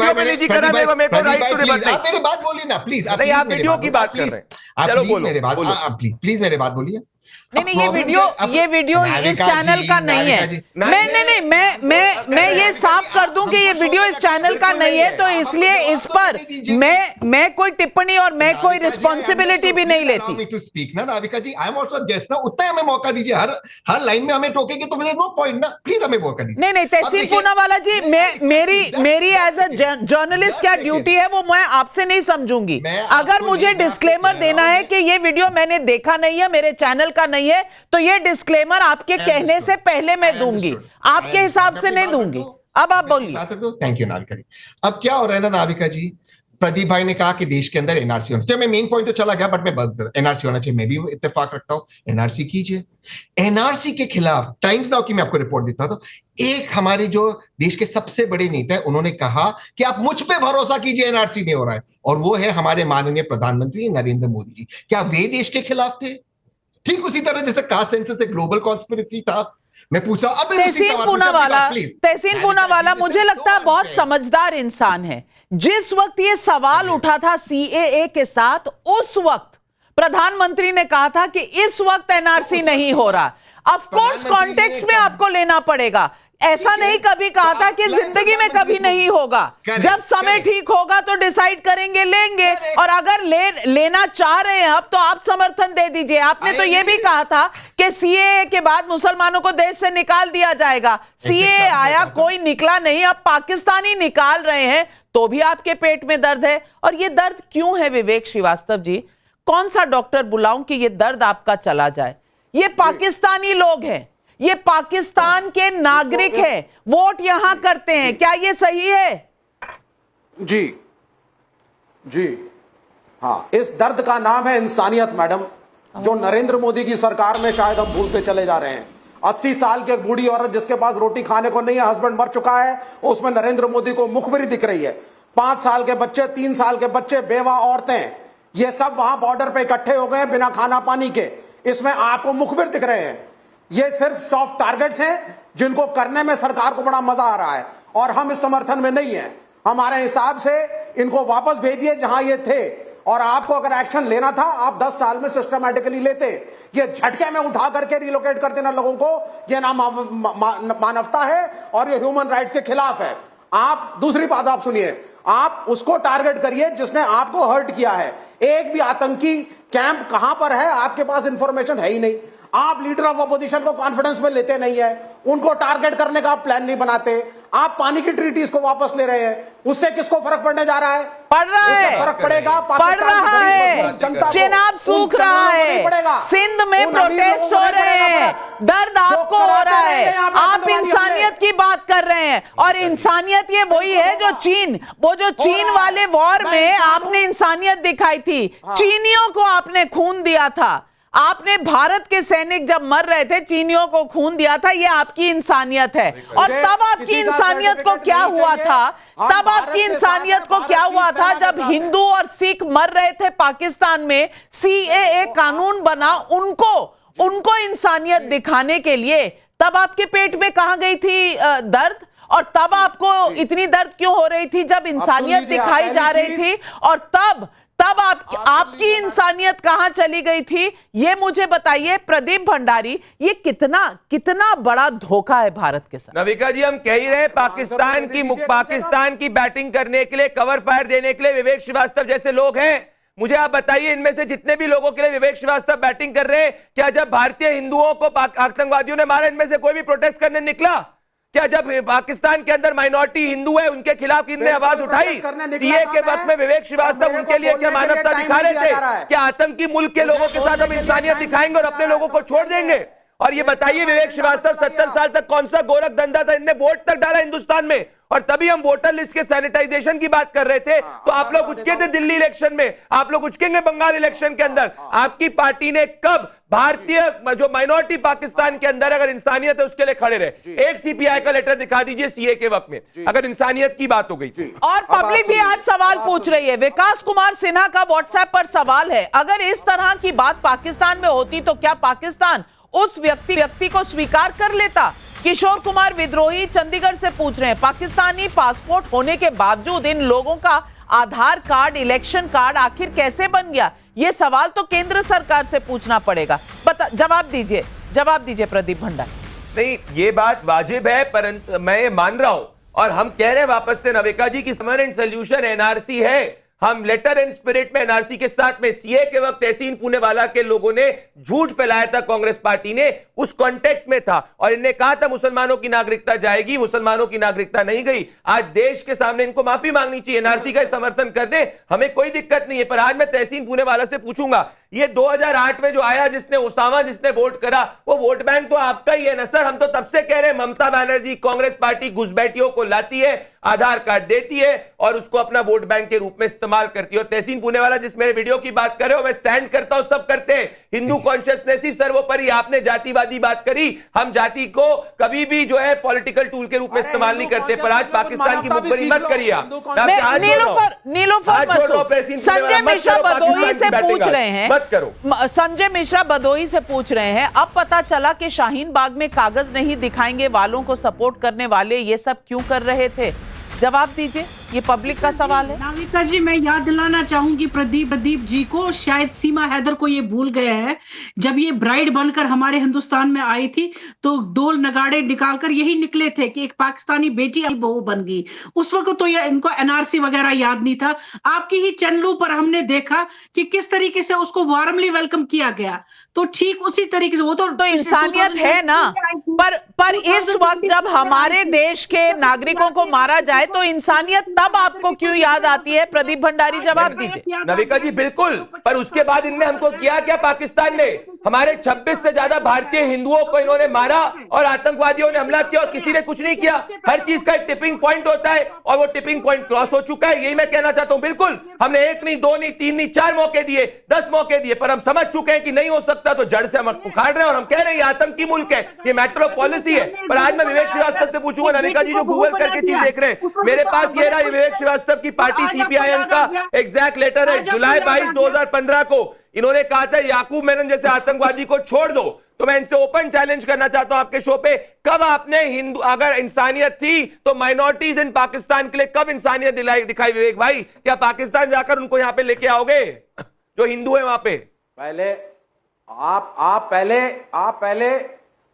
बात बोलिए ना प्लीज। आप वीडियो की बात कर रहे हैं, चलो बोलो। प्लीज मेरे बात बोलिए। नहीं, ये वीडियो इस चैनल का नहीं है। मैं ये साफ कर दूं कि ये वीडियो इस चैनल का नहीं है, तो इसलिए इस पर मैं कोई टिप्पणी और मैं कोई रिस्पॉन्सिबिलिटी भी नहीं लेती। टू स्पीक ना नाविका जी, आई एम आल्सो गेस्ट ना, उतना हमें मौका दीजिए। हर लाइन में हमें टोकेंगे तो नो पॉइंट ना, प्लीज हमें मौका दीजिए। नहीं, तहसीन पूनावाला जी, मेरी एज अ जर्नलिस्ट क्या ड्यूटी है वो मैं आपसे नहीं समझूंगी। अगर मुझे डिस्क्लेमर देना है कि ये वीडियो मैंने देखा नहीं है, मेरे चैनल का नहीं है, तो ये डिस्क्लेमर आपके कहने से पहले मैं दूंगी, आपके हिसाब से नहीं दूंगी। अब आप बोलिए। थैंक यू नाविका जी। अब क्या हो रहा है ना नाविका जी, प्रदीप भाई ने कहा कि देश के अंदर एनआरसी होना चाहिए। मैं मेन पॉइंट तो चला गया, बट मैं एनआरसी होना चाहिए, मैं भी इत्तेफाक रखता हूं। एनआरसी कीजिए। एनआरसी के खिलाफ टाइम्स नाउ की मैं आपको रिपोर्ट देता था, एक हमारे जो देश के सबसे बड़े नेता है, उन्होंने कहा कि आप मुझ पे भरोसा कीजिए, एनआरसी नहीं हो रहा है। और वो है हमारे माननीय प्रधानमंत्री नरेंद्र मोदी जी। क्या वे देश के खिलाफ थे? ठीक उसी तरह जैसे कास्ट सेंसस एक ग्लोबल कॉन्स्पिरेसी था। मैं पूछ रहा हूं, अब तहसीन पूनावाला मुझे लगता है बहुत समझदार इंसान है। जिस वक्त ये सवाल उठा था सीएए के साथ, उस वक्त प्रधानमंत्री ने कहा था कि इस वक्त एनआरसी नहीं हो रहा। ऑफ कोर्स कॉन्टेक्स्ट में आपको लेना पड़ेगा। ऐसा नहीं कभी कहा था कि जिंदगी में कभी नहीं होगा। जब समय ठीक होगा तो डिसाइड करेंगे, लेंगे। और अगर लेना चाह रहे हैं अब, तो आप समर्थन दे दीजिए। आपने तो यह भी कहा था कि सीएए के बाद मुसलमानों को देश से निकाल दिया जाएगा। सीएए आया, कोई निकला नहीं, अब पाकिस्तानी निकाल रहे हैं, तो भी आपके पेट में दर्द है। और ये दर्द क्यों है विवेक श्रीवास्तव जी? कौन सा डॉक्टर बुलाऊं कि ये दर्द आपका चला जाए? ये पाकिस्तानी लोग हैं, ये पाकिस्तान के नागरिक हैं, वोट यहां करते हैं। क्या ये सही है? जी हाँ, इस दर्द का नाम है इंसानियत मैडम। जो नरेंद्र मोदी की सरकार में शायद हम भूलते चले जा रहे हैं। 80 साल की एक बूढ़ी औरत जिसके पास रोटी खाने को नहीं है, हस्बैंड मर चुका है, उसमें नरेंद्र मोदी को मुखबिरी दिख रही है। 5 साल के बच्चे, 3 साल के बच्चे, बेवा औरतें, ये सब वहां बॉर्डर पे इकट्ठे हो गए बिना खाना पानी के, इसमें आपको मुखबिर दिख रहे हैं। ये सिर्फ सॉफ्ट टारगेट्स हैं जिनको करने में सरकार को बड़ा मजा आ रहा है और हम इस समर्थन में नहीं है। हमारे हिसाब से इनको वापस भेजिए जहां ये थे, और आपको अगर एक्शन लेना था आप 10 साल में सिस्टमैटिकली लेते। ये झटके में उठा करके रिलोकेट कर देना लोगों को, ये ना मानवता है और ये ह्यूमन राइट्स के खिलाफ है। आप दूसरी बात आप सुनिए, आप उसको टारगेट करिए जिसने आपको हर्ट किया है। एक भी आतंकी कैंप कहां पर है आपके पास इंफॉर्मेशन है ही नहीं। आप लीडर ऑफ अपोजिशन को कॉन्फिडेंस में लेते नहीं है, उनको टारगेट करने का आप प्लान नहीं बनाते। आप पानी की ट्रीटीज को वापस ले रहे हैं, उससे किसको फर्क पड़ने जा रहा है? पड़ रहा है, फर्क पड़ेगा, पड़ रहा है। चिनाब सूख रहा है, सिंध में प्रोटेस्ट हो रहे हैं, दर्द आपको हो रहा है। आप इंसानियत की बात कर रहे हैं, और इंसानियत ये वही है जो चीन वाले वॉर में आपने इंसानियत दिखाई थी। चीनियों को आपने खून दिया था, आपने भारत के सैनिक जब मर रहे थे चीनियों को खून दिया था, ये आपकी इंसानियत है। और तब आपकी इंसानियत को क्या हुआ था? तब आपकी इंसानियत को क्या हुआ था जब हिंदू और सिख मर रहे थे पाकिस्तान में, सीएए कानून बना उनको इंसानियत दिखाने के लिए। तब आपके पेट में कहां गई थी दर्द? और तब आपको इतनी दर्द क्यों हो रही थी जब इंसानियत दिखाई जा रही थी? और तब आपकी इंसानियत कहां चली गई थी? ये मुझे बताइए प्रदीप भंडारी, ये कितना बड़ा धोखा है भारत के साथ। नविका जी, हम कह ही रहे हैं पाकिस्तान की बैटिंग करने के लिए, कवर फायर देने के लिए विवेक श्रीवास्तव जैसे लोग हैं। मुझे आप बताइए, इनमें से जितने भी लोगों के लिए विवेक श्रीवास्तव बैटिंग कर रहे हैं, क्या जब भारतीय हिंदुओं को आतंकवादियों ने मारा इनमें से कोई भी प्रोटेस्ट करने निकला? क्या जब पाकिस्तान के अंदर माइनॉरिटी हिंदू है उनके खिलाफ इनने आवाज उठाई? सीए के वक्त में विवेक श्रीवास्तव उनके लिए क्या मानवता दिखा रहे थे? क्या आतंकी मुल्क के लोगों के साथ हम इंसानियत दिखाएंगे और अपने लोगों को छोड़ देंगे? और ये बताइए, विवेक श्रीवास्तव 70 साल तक कौन सा गोरख धंधा था? इनने वोट तक डाला हिंदुस्तान में, और तभी हम वोटर लिस्ट के सैनिटाइजेशन की बात कर रहे थे तो आप लोग उचके थे दिल्ली इलेक्शन में, आप लोग उचकेंगे बंगाल इलेक्शन के अंदर। आपकी पार्टी ने कब भारतीय जो माइनॉरिटी पाकिस्तान के अंदर अगर इंसानियत है उसके लिए खड़े रहे? एक सीपीआई का लेटर दिखा दीजिए सीए के वक्त में, अगर इंसानियत की बात हो गई। और पब्लिक भी आज सवाल पूछ रही है। विकास कुमार सिन्हा का व्हाट्सएप पर सवाल है, अगर इस तरह की बात पाकिस्तान में होती तो क्या पाकिस्तान उस व्यक्ति को स्वीकार कर लेता? किशोर कुमार विद्रोही चंडीगढ़ से पूछ रहे हैं, पाकिस्तानी पासपोर्ट होने के बावजूद इन लोगों का आधार कार्ड, इलेक्शन कार्ड आखिर कैसे बन गया? ये सवाल तो केंद्र सरकार से पूछना पड़ेगा। जवाब दीजिए प्रदीप भंडारी। नहीं, ये बात वाजिब है, परंतु मैं ये मान रहा हूं और हम कह रहे हैं वापस से नविका जी की परमानेंट सोल्यूशन एनआरसी है। हम लेटर एंड स्पिरिट में एनआरसी के साथ में, सीए के वक्त तहसीन पूनेवाला के लोगों ने झूठ फैलाया था, कांग्रेस पार्टी ने उस कॉन्टेक्स्ट में था, और इन्हें कहा था मुसलमानों की नागरिकता जाएगी, मुसलमानों की नागरिकता नहीं गई। आज देश के सामने इनको माफी मांगनी चाहिए, एनआरसी का समर्थन कर दे, हमें कोई दिक्कत नहीं है। पर आज मैं तहसीन पूनेवाला से पूछूंगा, ये 2008 में जो आया जिसने वोट करा, वो वोट बैंक तो आपका ही है ना सर? हम तो तब से कह रहे हैं ममता बनर्जी कांग्रेस पार्टी घुसपैठियों को लाती है, आधार कार्ड देती है और उसको अपना वोट बैंक के रूप में इस्तेमाल करती है। और तहसीन पूनेवाला जिस मेरे वीडियो की बात कर रहे हो, मैं स्टैंड करता हूं, सब करते हैं। हिंदू कॉन्शियसनेस ही सर्वोपरि। आपने जातिवादी बात करी, हम जाति को कभी भी जो है पॉलिटिकल टूल के रूप में इस्तेमाल नहीं करते, पर आज पाकिस्तान की मुखबरी मत करिए आप। संजय मिश्रा भदोही से पूछ रहे हैं, संजय मिश्रा भदोही से पूछ रहे हैं, अब पता चला कि शाहीन बाग में कागज नहीं दिखाएंगे वालों को सपोर्ट करने वाले ये सब क्यों कर रहे थे? जवाब दीजिए, ये पब्लिक का सवाल है। नाविका जी, मैं याद दिलाना चाहूंगी प्रदीप जी को, शायद सीमा हैदर को ये भूल गए हैं, जब ये ब्राइड बनकर हमारे हिंदुस्तान में आई थी तो डोल नगाड़े निकालकर यही निकले थे कि एक पाकिस्तानी बेटी बहू बन गई। उस वक्त तो इनको एनआरसी वगैरह याद नहीं था। आपकी ही चैनलों पर हमने देखा कि किस तरीके से उसको वार्मली वेलकम किया गया, तो ठीक उसी तरीके से वो तो इंसानियत है ना। पर इस वक्त जब हमारे देश के नागरिकों को मारा जाए तो इंसानियत तब आपको क्यों याद आती है? प्रदीप भंडारी जवाब दीजिए। नविका जी बिल्कुल, पर उसके बाद इनने हमको किया क्या? पाकिस्तान ने हमारे 26 से ज्यादा भारतीय हिंदुओं को इन्होंने मारा और आतंकवादियों ने हमला किया और किसी ने कुछ नहीं किया। हर चीज का एक टिपिंग पॉइंट होता है और वो टिपिंग पॉइंट क्रॉस हो चुका है। यही मैं कहना चाहता हूं। बिल्कुल, हमने 1 नहीं, 2 नहीं, 3 नहीं, 4 मौके दिए, 10 मौके दिए, पर हम समझ चुके हैं कि नहीं हो सकता, तो जड़ से हम उखाड़ रहे हैं और हम कह रहे हैं ये आतंकी मुल्क है, ये मैटर ऑफ पॉलिसी है। पर आज मैं विवेक श्रीवास्तव से पूछूंगा, नविका जी जो गूगल करके चीज देख रहे हैं, मेरे पास ये रहा विवेक श्रीवास्तव की पार्टी सीपीआईएम का एग्जैक्ट लेटर है, जुलाई 22, 2015 को इन्होंने कहा था याकूब मेनन जैसे आतंकवादी को छोड़ दो। तो मैं इनसे ओपन चैलेंज करना चाहता हूं आपके शो पे, कब आपने हिंदू, अगर इंसानियत थी तो माइनॉरिटीज इन पाकिस्तान के लिए कब इंसानियत दिखाई विवेक भाई? क्या पाकिस्तान जाकर उनको यहां पे लेके आओगे जो हिंदू है वहां पे? पहले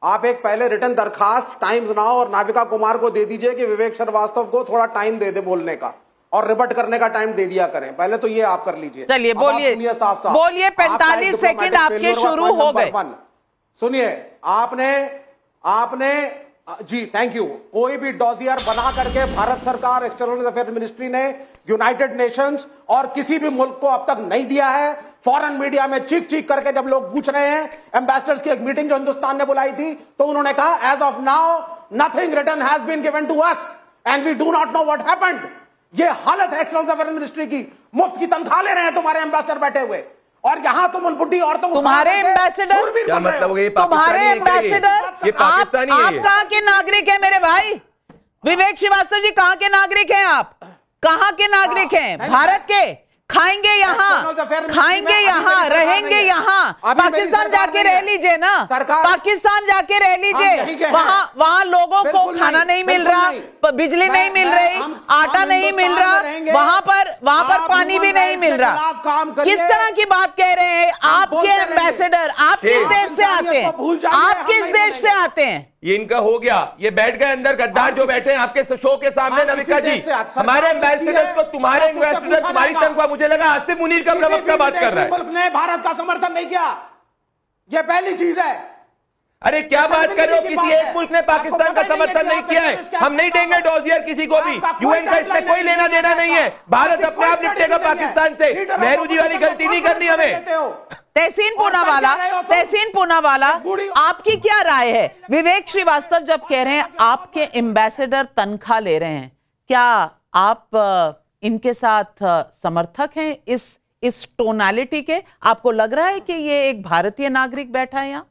आप एक पहले रिटर्न दरखास्त टाइम्स नाउ और नाविका कुमार को दे दीजिए कि विवेक श्रीवास्तव को थोड़ा टाइम दे दे बोलने का और रिबट करने का टाइम दे दिया करें। पहले तो ये आप कर लीजिए। चलिए बोलिए, बोलिए, 45 सेकंड आपके शुरू हो गए। सुनिए, आपने जी थैंक यू। कोई भी डॉजियर बना करके भारत सरकार, एक्सटर्नल अफेयर मिनिस्ट्री ने यूनाइटेड नेशंस और किसी भी मुल्क को अब तक नहीं दिया है। फॉरेन मीडिया में चीख चीख करके जब लोग पूछ रहे हैं, एम्बेसडर्स की एक मीटिंग जो हिंदुस्तान ने बुलाई थी, तो उन्होंने कहा as of now nothing return has been given to us and we do not know what happened. ये हालत है एक्सटर्नल अफेयर मिनिस्ट्री की। मुफ्त की तनख्वाह ले रहे हैं तुम्हारे एम्बेसडर बैठे हुए, और यहां तुम उन बुढ़ी औरतों को, तुम्हारे एम्बेसडर, क्या मतलब ये तुम्हारे एम्बेसडर, ये पाकिस्तानी आप कहां के नागरिक हैं मेरे भाई? विवेक श्रीवास्तव जी कहां के नागरिक हैं आप? कहां के नागरिक हैं? भारत के? खाएंगे यहाँ, खाएंगे यहाँ, रहेंगे यहाँ। पाकिस्तान जाके रह लीजिए ना, पाकिस्तान जाके रह लीजिए। वहाँ लोगों को खाना नहीं मिल रहा, बिजली नहीं मिल रही, आटा नहीं मिल रहा, वहाँ पर पानी भी नहीं मिल रहा। किस तरह की बात कह रहे हैं? आपके एम्बेसडर आप किस देश से आते हैं? आप किस देश से आते हैं? ये इनका हो गया, ये बैठ गए अंदर गद्दार जो बैठे हैं आपके शो के सामने। नविका जी, हमारे एम्बेसडर्स को, तुम्हारे एम्बेसडर, तुम्हारी तनख्वाह, मुझे लगा आसिफ मुनीर का प्रवक्ता बात कर रहा है। मुल्क ने भारत का समर्थन नहीं किया, ये पहली चीज है। अरे क्या बात कर रहे हो? किसी एक मुल्क ने पाकिस्तान का समर्थन नहीं किया है। हम नहीं देंगे डॉजियर किसी को भी। यूएन का इसमें कोई लेना देना नहीं है। भारत अपने आप निपटेगा पाकिस्तान से। नेहरू जी वाली गलती नहीं करनी हमें। तहसीन पूनावाला, आपकी क्या राय है? विवेक श्रीवास्तव जब कह रहे हैं आपके एम्बेसडर तनख्वाह ले रहे हैं, क्या आप इनके साथ समर्थक हैं इस टोनालिटी के? आपको लग रहा है कि ये एक भारतीय नागरिक बैठा है यहाँ?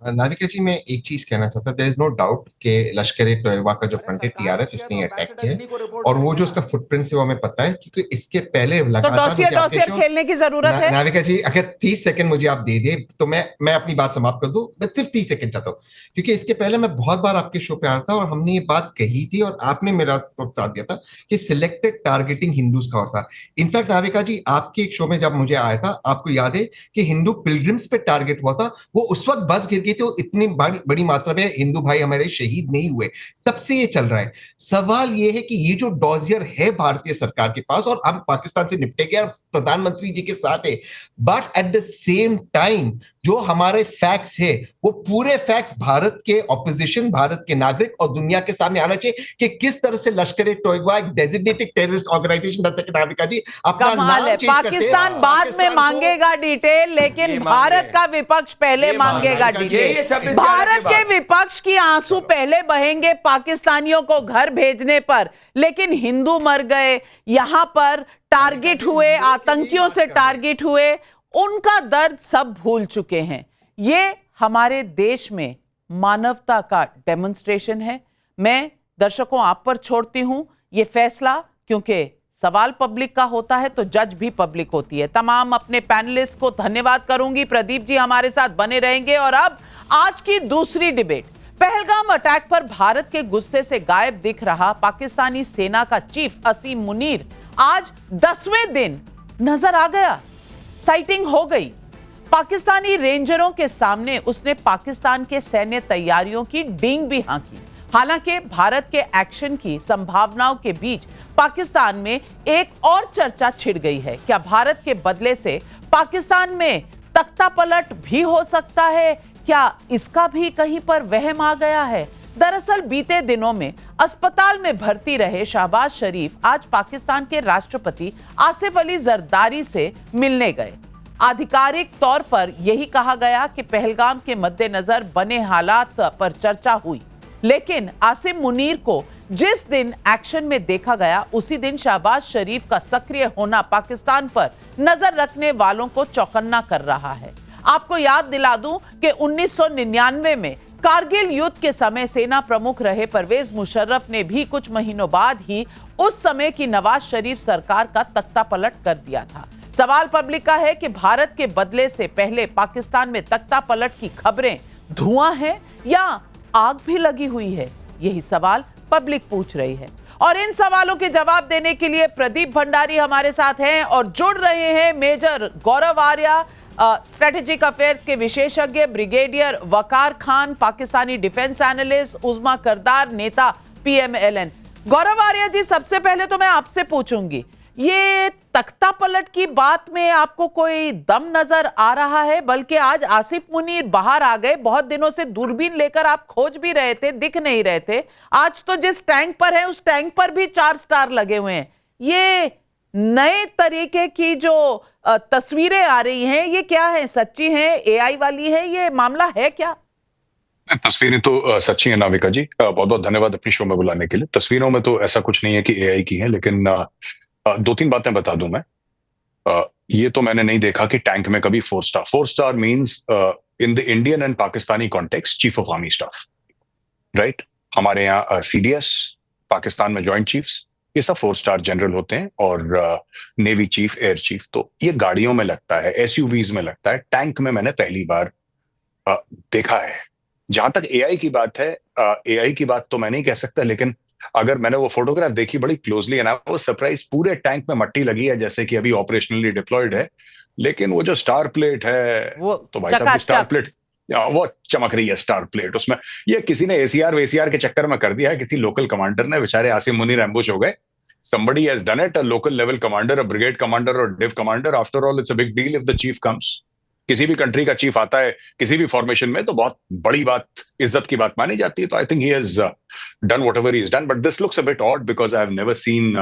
नाविका जी, मैं एक चीज कहना चाहता हूँ, देयर इज नो डाउट कि लश्कर ए तोयबा का जो फ्रंटेड टीआरएफ इसने अटैक किया, और वो जो उसका फुटप्रिंट है वो हमें पता है, क्योंकि इसके पहले लगातार डॉसियर खेलने की जरूरत है। नाविका जी, अगर 30 सेकंड मुझे आप दे दे तो मैं अपनी बात समाप्त कर दूं। मैं सिर्फ 30 सेकंड चाहता हूँ, क्योंकि इसके पहले मैं बहुत बार आपके शो पे आया था और हमने ये बात कही थी और आपने मेरा साथ दिया था कि सिलेक्टेड टारगेटिंग हिंदूज का था। इनफैक्ट नाविका जी, आपके एक शो में जब मुझे आया था, आपको याद है कि हिंदू पिलग्रिम्स पे टारगेट हुआ था, वो उस वक्त बस गिर गई थी, इतनी बड़ी मात्रा में हिंदू भाई हमारे शहीद नहीं हुए, तब से ये चल रहा है। सवाल ये है कि ये जो डॉजियर है भारतीय सरकार के पास, और हम पाकिस्तान से निपटेंगे और प्रधानमंत्री जी के साथ है, but at the same time जो हमारे फैक्ट्स है वो पूरे फैक्ट्स भारत के ऑपोजिशन, भारत के नागरिक और दुनिया के सामने आना चाहिए कि किस तरह से लश्कर ए तोयबा एक डेजिग्नेटेड टेररिस्ट ऑर्गेनाइजेशन। नाविका जी, अपना नाम चेंज पाकिस्तान बाद में मांगेगा डिटेल, लेकिन भारत का विपक्ष पहले मांगेगा डिटेल। भारत के विपक्ष की आंसू पहले बहेंगे पाकिस्तानियों को घर भेजने पर, लेकिन हिंदू मर गए, यहां पर टारगेट हुए, आतंकियों से टारगेट हुए, उनका दर्द सब भूल चुके हैं। ये हमारे देश में मानवता का डेमोन्स्ट्रेशन है। मैं दर्शकों आप पर छोड़ती हूं ये फैसला, क्योंकि सवाल पब्लिक का होता है तो जज भी पब्लिक होती है। तमाम अपने पैनलिस्ट को धन्यवाद करूंगी। प्रदीप जी हमारे साथ बने रहेंगे। और अब आज की दूसरी डिबेट, पहलगाम अटैक पर भारत के गुस्से से गायब दिख रहा पाकिस्तानी सेना का चीफ असीम मुनीर आज 10वें दिन नजर आ गया। साइटिंग हो गई। पाकिस्तानी रेंजरों के सामने उसने पाकिस्तान के सैन्य तैयारियों की डींग भी हाँकी। हालांकि भारत के एक्शन की संभावनाओं के बीच पाकिस्तान में एक और चर्चा छिड़ गई है। क्या भारत के बदले से पाकिस्तान में तख्ता पलट भी हो सकता है? क्या इसका भी कहीं पर वहम आ गया है? दरअसल बीते दिनों में अस्पताल में भर्ती रहे शहबाज शरीफ आज पाकिस्तान के राष्ट्रपति आसिफ अली जरदारी से मिलने गए। आधिकारिक तौर पर यही कहा गया कि पहलगाम के मद्देनजर बने हालात पर चर्चा हुई, लेकिन आसिम मुनीर को जिस दिन एक्शन में देखा गया उसी दिन शहबाज शरीफ का सक्रिय होना पाकिस्तान पर नजर रखने वालों को चौकन्ना कर रहा है। आपको याद दिला दूं कि 1999 में कारगिल युद्ध के समय सेना प्रमुख रहे परवेज मुशर्रफ ने भी कुछ महीनों बाद ही उस समय की नवाज शरीफ सरकार का तख्ता पलट कर दिया था। सवाल पब्लिक का है कि भारत के बदले से पहले पाकिस्तान में तख्ता पलट की खबरें धुआं है या आग भी लगी हुई है, यही सवाल पब्लिक पूछ रही है। और इन सवालों के जवाब देने के लिए प्रदीप भंडारी हमारे साथ हैं और जुड़ रहे हैं major Gaurav Arya, strategic affairs के विशेषज्ञ, ब्रिगेडियर वकार खान, पाकिस्तानी डिफेंस एनालिस्ट, उज़मा करदार, नेता PMLN। गौरव आर्या जी, सबसे पहले तो मैं आपसे पूछूंगी, ये तख्ता पलट की बात में आपको कोई दम नजर आ रहा है? बल्कि आज आसिफ मुनीर बाहर आ गए, बहुत दिनों से दूरबीन लेकर आप खोज भी रहे थे, दिख नहीं रहे थे। आज तो जिस टैंक पर है उस टैंक पर भी 4 स्टार लगे हुए हैं। ये नए तरीके की जो तस्वीरें आ रही हैं, ये क्या है? सच्ची है, AI वाली है, ये मामला है क्या? तस्वीरें तो सच्ची है नाविका जी, बहुत बहुत धन्यवाद अपनी शो में बुलाने के लिए। तस्वीरों में तो ऐसा कुछ नहीं है कि AI की है, लेकिन 2-3 बातें बता दूं मैं। ये तो मैंने नहीं देखा कि टैंक में कभी 4 star. 4 star means in the Indian and Pakistani context chief of army staff, right? हमारे यहाँ CDS, पाकिस्तान में जॉइंट चीफ्स, ये सब 4 स्टार जनरल होते हैं, और नेवी चीफ, एयर चीफ। तो ये गाड़ियों में लगता है, SUVs में लगता है, टैंक में मैंने पहली बार देखा है। जहां तक AI की बात है, AI की बात तो मैं नहीं कह सकता, लेकिन अगर मैंने वो फोटोग्राफ देखी बड़ी closely, and I was surprise, पूरे टैंक में मट्टी लगी है जैसे कि अभी ऑपरेशनली डिप्लॉयड है, लेकिन वो जो स्टार प्लेट है, वो तो भाई साहब स्टार प्लेट वो चमक रही है, स्टार प्लेट उसमें। ये किसी ने ACR के चक्कर में कर दिया है, किसी लोकल कमांडर ने, बेचारे आसिम मुनीर एम्बुश हो गए। Somebody has done it, a local level commander, a brigade commander or div commander. After all, it's a big deal if the chief comes. किसी भी कंट्री का चीफ आता है किसी भी फॉर्मेशन में तो बहुत बड़ी बात, इज्जत की बात मानी जाती है। तो I think he has done whatever he has done, but this looks a bit odd because I have never seen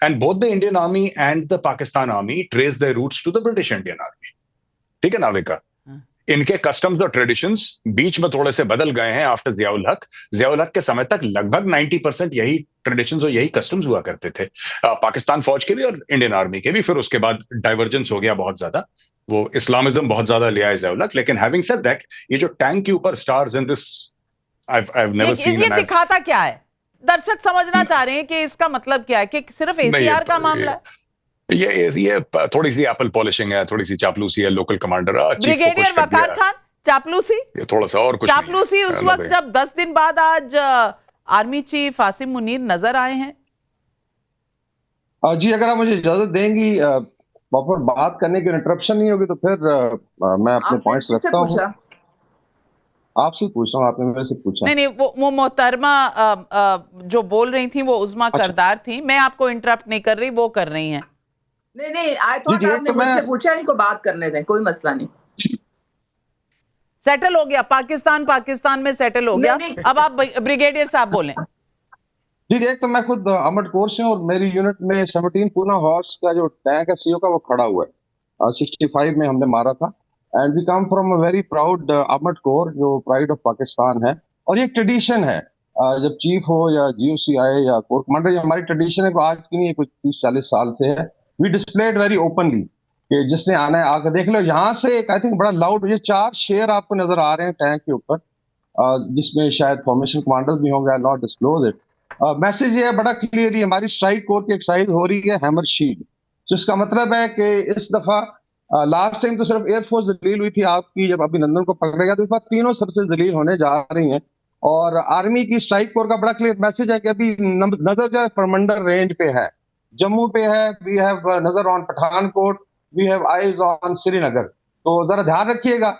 and both the Indian army and the Pakistan army trace their roots to the British Indian army. ठीक है नाविका, इनके customs और traditions बीच में थोड़े से बदल गए हैं आफ्टर ज़ियाउल हक। ज़ियाउल हक के समय तक लगभग 90% यही ट्रेडिशंस और यही कस्टम्स हुआ करते थे, पाकिस्तान फौज के भी और इंडियन आर्मी के भी। फिर उसके बाद डाइवर्जेंस हो गया बहुत ज्यादा, वो इस्लामिज्म बहुत ज्यादा ले आया ज़ियाउल हक। लेकिन हैविंग सेड दैट, ये जो टैंक के ऊपर stars in this, I have never scene. ये दिखाता क्या है? दर्शक समझना चाह रहे हैं कि इसका मतलब क्या है, कि सिर्फ ACR का मामला है? ये थोड़ी सी एप्पल पॉलिशिंग है, थोड़ी सी चापलूसी है, लोकल कमांडर ब्रिगेडियर वकार खान, चापलूसी, ये थोड़ा सा और कुछ चापलूसी उस वक्त जब 10 दिन बाद आज आर्मी चीफ आसिम मुनीर नजर आए हैं। जी, अगर आप मुझे इजाजत देंगी प्रॉपर बात करने की, इंटरप्शन नहीं होगी तो फिर मैं अपने पॉइंट्स रखता हूँ। आपसे पूछ रहा हूँ, आपने मेरे से पूछा। नहीं, वो मोहतरमा जो बोल रही थी वो उज़मा करदार थी, मैं आपको इंटरप्ट नहीं कर रही, वो कर रही हैं। नहीं, आई थॉट आपने मुझसे पूछा, इनको बात करने दें, कोई मसला नहीं। सेटल हो गया, पाकिस्तान में सेटल हो गया। अब आप ब्रिगेडियर साहब बोलें। जी, एक तो मैं खुद अमर कोर से, और मेरी यूनिट में 17 पूना हॉर्स का जो टैंक है CO का, वो खड़ा हुआ है। 65 में हमने मारा था। And we come from a very proud armour corps, जो प्राइड ऑफ पाकिस्तान है। और ये एक ट्रेडिशन है, जब चीफ हो या GOC आए या कोर कमांडर, ये हमारी ट्रेडिशन है, आज की नहीं है, कुछ 30-40 साल से है। वी डिस्प्लेड वेरी ओपनली कि जिसने आना है आकर देख लो। यहाँ से एक आई थिंक बड़ा लाउड, ये 4 शेयर आपको नजर आ रहे हैं टैंक के ऊपर, जिसमें शायद फॉर्मेशन कमांडर्स भी होंगे, आई नॉट डिस्क्लोज इट। मैसेज ये है बड़ा क्लियरली, हमारी स्ट्राइक कोर की एक्सरसाइज हो रही है हैमर शील्ड, जिसका मतलब है कि इस दफा लास्ट टाइम तो सिर्फ एयरफोर्स जलील हुई थी आपकी, जब अभिनंदन को पकड़ा गया, तो इस बार तीनों सबसे जलील होने जा रही हैं। और आर्मी की स्ट्राइक कोर का बड़ा क्लियर मैसेज है कि अभी नजर जो है परमंडल रेंज पे है, जम्मू पे है, वी हैव नजर on Pathankot, we have eyes on Srinagar. तो जरा ध्यान रखिएगा।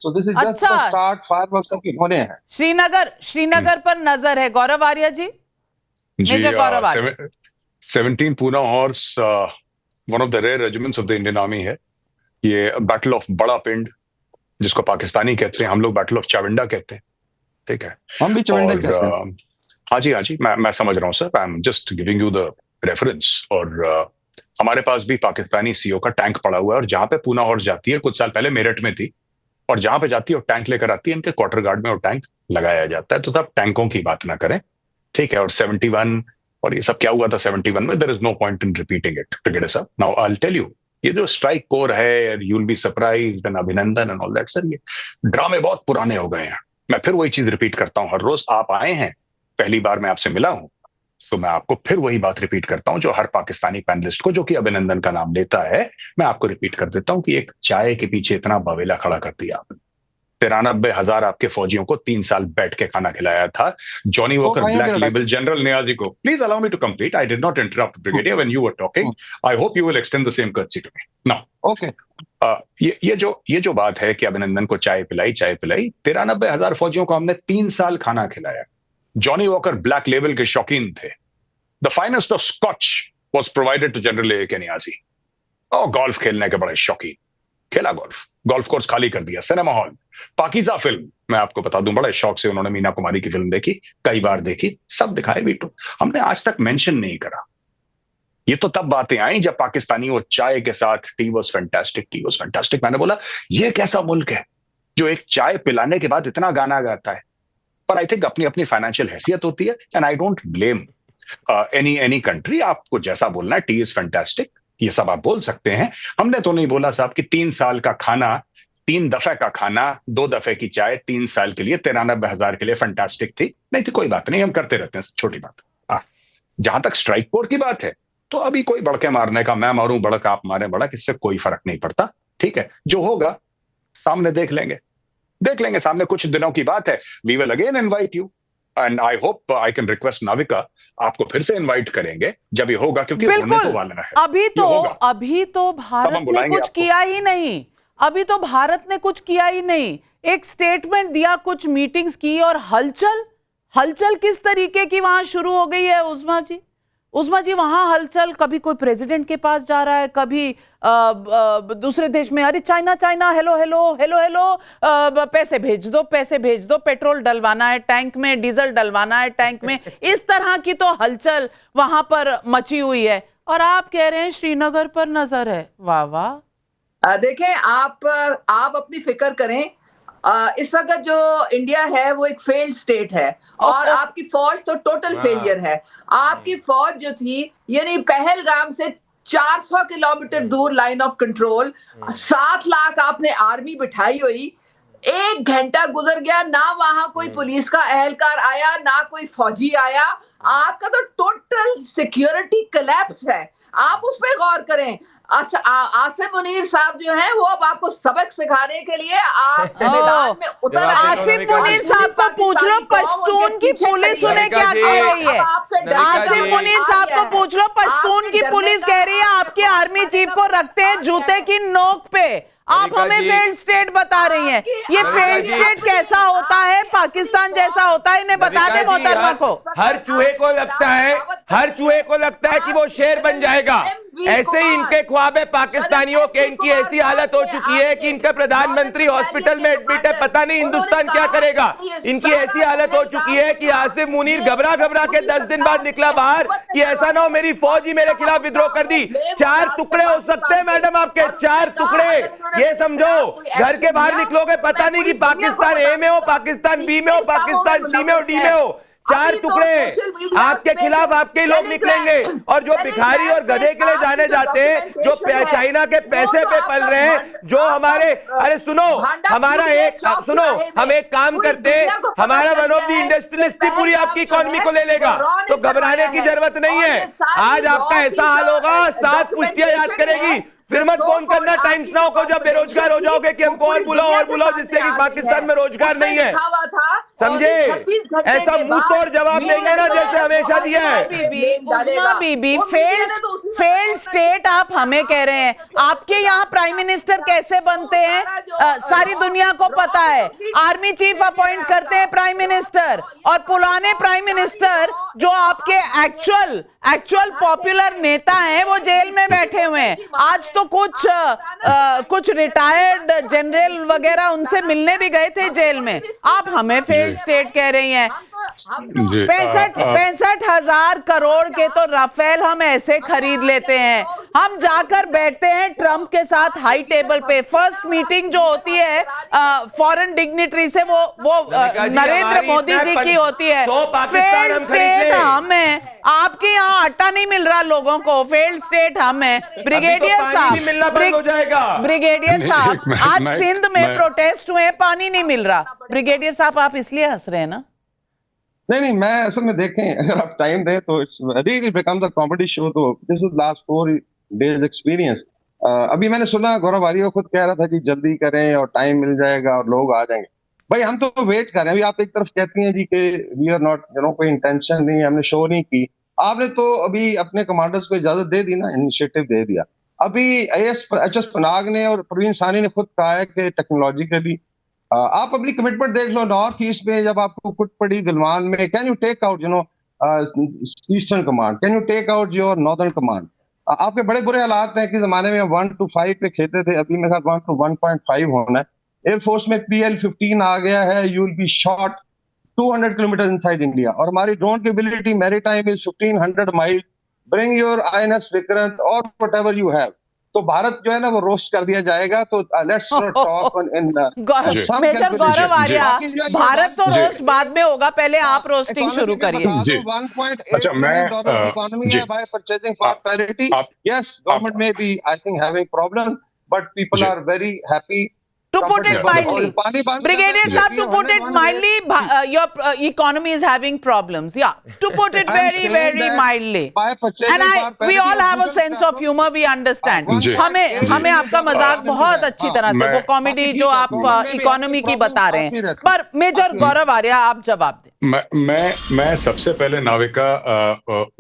So this is just the start, fireworks सबके होने हैं। श्रीनगर पर नजर है। Gaurav Arya ji, major Gaurav Arya. 17 Poona horse one of the rare regiments of the Indian army है। ये बैटल ऑफ बड़ा पिंड, जिसको पाकिस्तानी कहते हैं, हम लोग बैटल ऑफ चाविंडा कहते हैं। ठीक है, हम भी चाविंडा कहते हैं। हाँ जी, मैं समझ रहा हूँ sir, I am just giving you the reference. और हमारे पास भी पाकिस्तानी सीओ का टैंक पड़ा हुआ है, और जहां पे पूना हॉर्स जाती है, कुछ साल पहले मेरठ में थी, और जहां पे जाती है और टैंक लेकर आती है, इनके क्वार्टर गार्ड में वो टैंक लगाया जाता है। तो सब टैंकों की बात ना करें, ठीक है। और 71 और ये सब क्या हुआ था 71 में, there is no point in repeating it, brigadier साहब। Now I will tell you, ये जो स्ट्राइक कोर है, you will be surprised and Abhinandan and all that, sir ये ड्रामे बहुत पुराने हो गए हैं। मैं फिर वही चीज रिपीट करता हूं हर रोज। आप आए हैं, पहली बार मैं आपसे मिला हूं, तो मैं आपको फिर वही बात रिपीट करता हूं जो हर पाकिस्तानी पैनलिस्ट को, जो कि अभिनंदन का नाम लेता है, मैं आपको रिपीट कर देता हूं कि एक चाय के पीछे इतना बवेला खड़ा कर दिया आपने। 93,000 आपके फौजियों को 3 साल बैठ के खाना खिलाया था। Johnnie Walker black label general Niazi को, please allow me to complete, I did not interrupt brigadier when you were talking, I hope you will extend the same courtesy to me now. Okay, ये जो बात है कि अभिनंदन को चाय पिलाई 93,000 फौजियों को हमने 3 साल खाना खिलाया। जॉनी वॉकर ब्लैक लेबल के शौकीन थे। The finest of scotch was provided to general A K. Niazi. और गोल्फ खेलने के बड़े शौकीन, खेला गोल्फ कोर्स खाली कर दिया, सिनेमा हॉल, पाकीज़ा फिल्म, मैं आपको बता दूं बड़े शौक से उन्होंने मीना कुमारी की फिल्म देखी, कई बार देखी, सब दिखाए वीटू, हमने आज तक मेंशन नहीं करा। ये तो तब बातें आई जब पाकिस्तानी वो चाय के साथ टी वॉज फैंटास्टिक। मैंने बोला ये कैसा मुल्क है जो एक चाय पिलाने के बाद इतना गाना गाता है। पर आई थिंक अपनी अपनी फाइनेंशियल हैसियत होती है, and I don't blame any country. आपको जैसा बोलना है, टी इज फैंटास्टिक, ये सब आप बोल सकते हैं। हमने तो नहीं बोला साहब कि 3 साल का खाना, 3 दफे का खाना, 2 दफे की चाय 3 साल के लिए 93,000 के लिए फैंटास्टिक थी। नहीं तो कोई बात नहीं, हम करते रहते हैं, छोटी बात। जहां तक स्ट्राइक कोर्ट की बात है, तो अभी कोई बड़के मारने का, मैं मारूं बड़क आप मारे बड़क, इससे कोई फर्क नहीं पड़ता, ठीक है। जो होगा सामने देख लेंगे सामने, कुछ दिनों की बात है। We will again invite you, and I hope I can request Navika, आपको फिर से इनवाइट करेंगे जब ये होगा, क्योंकि होने तो वाला है। अभी तो भारत ने कुछ किया ही नहीं, अभी तो भारत ने कुछ किया ही नहीं। एक स्टेटमेंट दिया, कुछ मीटिंग्स की, और हलचल किस तरीके की वहां शुरू हो गई है उस्मा जी वहां हलचल। कभी कोई प्रेसिडेंट के पास जा रहा है, कभी दूसरे देश में, अरे चाइना हेलो, पैसे भेज दो, पेट्रोल डलवाना है टैंक में, डीजल डलवाना है टैंक में, इस तरह की तो हलचल वहां पर मची हुई है। और आप कह रहे हैं श्रीनगर पर नजर है। वाह वाह। देखें, आप अपनी फिक्र करें। इस वक्त जो इंडिया है वो एक फेल्ड स्टेट है, और आपकी फौज तो टोटल फेलियर है। आपकी फौज जो थी, यानी पहलगाम से 400 किलोमीटर दूर लाइन ऑफ कंट्रोल, 7 लाख आपने आर्मी बिठाई हुई, 1 घंटा गुजर गया, ना वहां कोई पुलिस का एहलकार आया, ना कोई फौजी आया। आपका तो टोटल सिक्योरिटी कोलैप्स है। आप उस पर गौर करें। आसिम मुनीर साहब जो हैं, वो अब आपको सबक सिखाने के लिए आप मैदान में उतर आए। आसिम मुनीर साहब को पूछ लो पश्तून की पुलिस उन्हें क्या कह रही है। आसिम मुनीर साहब को पूछ लो, पश्तून की पुलिस कह रही है आपकी आर्मी चीफ को रखते हैं जूते की नोक पे। आप हमें फेल्ड स्टेट बता रही हैं। ये फेल्ड स्टेट कैसा होता है, पाकिस्तान जैसा होता है, इन्हें बता दें मोहतरमा को। हर चूहे को लगता है कि वो शेर बन जाएगा। ऐसे ही इनके ख्वाब है पाकिस्तानियों के। इनकी ऐसी हालत हो चुकी है कि इनका प्रधानमंत्री हॉस्पिटल में एडमिट है, पता नहीं हिंदुस्तान क्या करेगा। इनकी ऐसी हालत हो चुकी है कि आसिम मुनीर घबरा के 10 दिन बाद निकला बाहर कि ऐसा ना हो मेरी फौज ही मेरे खिलाफ विद्रोह कर दी। 4 टुकड़े हो सकते हैं मैडम आपके, 4 टुकड़े। ये समझो, घर के बाहर निकलोगे पता नहीं कि पाकिस्तान ए में हो, पाकिस्तान बी में हो, पाकिस्तान सी में हो, डी में हो। 4 टुकड़े आपके खिलाफ आपके लोग निकलेंगे। और जो भिखारी और गधे के लिए जाने जाते हैं, जो चाइना के पैसे पे पल रहे हैं, जो हमारे, अरे सुनो, हम एक काम करते हैं, हमारा वन ऑफ द इंडस्ट्रियलिस्ट पूरी आपकी इकोनॉमी को ले लेगा, तो घबराने की जरूरत नहीं है। आज आपका ऐसा हाल होगा, 7 पुश्तियां याद करेगी। फिर मत फोन करना टाइम्स नाउ को जब बेरोजगार हो जाओगे कि हमको और बुलाओ, जिससे कि पाकिस्तान में रोजगार नहीं है। समझे? ऐसा मुंह तोड़ जवाब देंगे ना जैसे हमेशा दिया है। बीबी फेल्ड स्टेट आप हमें कह रहे हैं। आपके यहाँ प्राइम मिनिस्टर कैसे बनते हैं सारी दुनिया को पता है। आर्मी चीफ अपॉइंट करते हैं प्राइम मिनिस्टर, और पुराने प्राइम मिनिस्टर जो आपके एक्चुअल पॉपुलर नेता हैं वो जेल में बैठे हुए हैं। आज तो कुछ रिटायर्ड जनरल वगैरह उनसे मिलने भी गए थे जेल में। आप हमें फेल्ड स्टेट कह रही हैं। पैंसठ हजार करोड़ के तो राफेल हम ऐसे खरीद लेते हैं, हम जाकर बैठते हैं ट्रंप के साथ हाई टेबल पे। फर्स्ट मीटिंग जो होती है फॉरेन डिग्निटरी से वो नरेंद्र मोदी जी की होती है। फेल्ड स्टेट हम है, आपके यहाँ आटा नहीं मिल रहा लोगों को, फेल्ड स्टेट हम है। ब्रिगेडियर साहब, ब्रिगेडियर साहब, आज सिंध में प्रोटेस्ट हुए, पानी नहीं मिल रहा। ब्रिगेडियर साहब आप इसलिए हंस रहे हैं ना? नहीं, मैं असल में देखें, अगर आप टाइम दें तो it's really becomes a comedy show. तो this is last 4 days experience. अभी मैंने सुना गौरव आर्य खुद कह रहा था कि जल्दी करें और टाइम मिल जाएगा और लोग आ जाएंगे। भाई हम तो वेट कर रहे हैं। अभी आप एक तरफ कहती हैं जी कि वी आर नॉट, कोई इंटेंशन नहीं है, हमने शो नहीं की। आपने तो अभी अपने कमांडर्स को इजाजत दे दी ना, इनिशिएटिव दे दिया। अभी HS पनाग ने और प्रवीण सानी ने खुद कहा है कि टेक्नोलॉजिकली आप अपनी कमिटमेंट देख लो। नॉर्थ ईस्ट में जब आपको कुट पड़ी गलवान में, can you take out eastern command, can you take out your northern command? आपके बड़े बुरे हालात हैं कि जमाने में 1 to 5 पे खेलते थे, अभी मेरे साथ 1 to 1.5 होना है। एयरफोर्स में PL-15 आ गया है, you will B shot 200 kilometre inside India. और हमारी ड्रोन की ability maritime is 1500 mile. Bring your INS Vikrant और व्हाटएवर यू हैव। तो भारत जो है ना वो रोस्ट कर दिया जाएगा। तो लेट्स टॉक इन मेजर गौरव आर्य, भारत तो रोस्ट बाद में होगा, पहले आप रोस्टिंग शुरू करिए। 1.8 billion dollar इकोनॉमी है by purchasing for parity. Yes, government में भी I think having problem, but people are very happy. To put it mildly, Brigadier Saab, to put it mildly, your economy is having problems. Yeah, to put it very, very mildly. And we all have a sense of humor. We understand. हमें आपका मजाक बहुत अच्छी तरह से, वो comedy जो आप इकोनॉमी की बता रहे हैं। पर मेजर गौरव आर्य आप जवाब दें। मैं सबसे पहले नाविका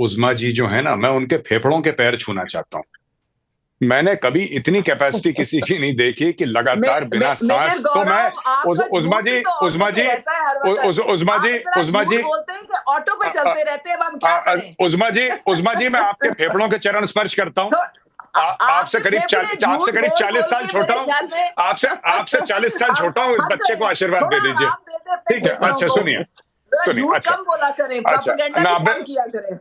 उज़मा जी जो है ना, मैं उनके फेफड़ों के पैर छूना चाहता हूँ। मैंने कभी इतनी कैपेसिटी किसी की नहीं देखी कि लगातार बिना सांस। तो मैं उज़मा जी ऑटो पे चलते रहते हैं, हम क्या करें? उज़मा जी मैं आपके फेफड़ों के चरण स्पर्श करता हूँ। आपसे करीब 40 साल छोटा हूँ, आपसे 40 साल छोटा हूँ। इस बच्चे को आशीर्वाद दे दीजिए, ठीक है? अच्छा सुनिए, अच्छा बोला करें, प्रोपेगेंडा किया करें।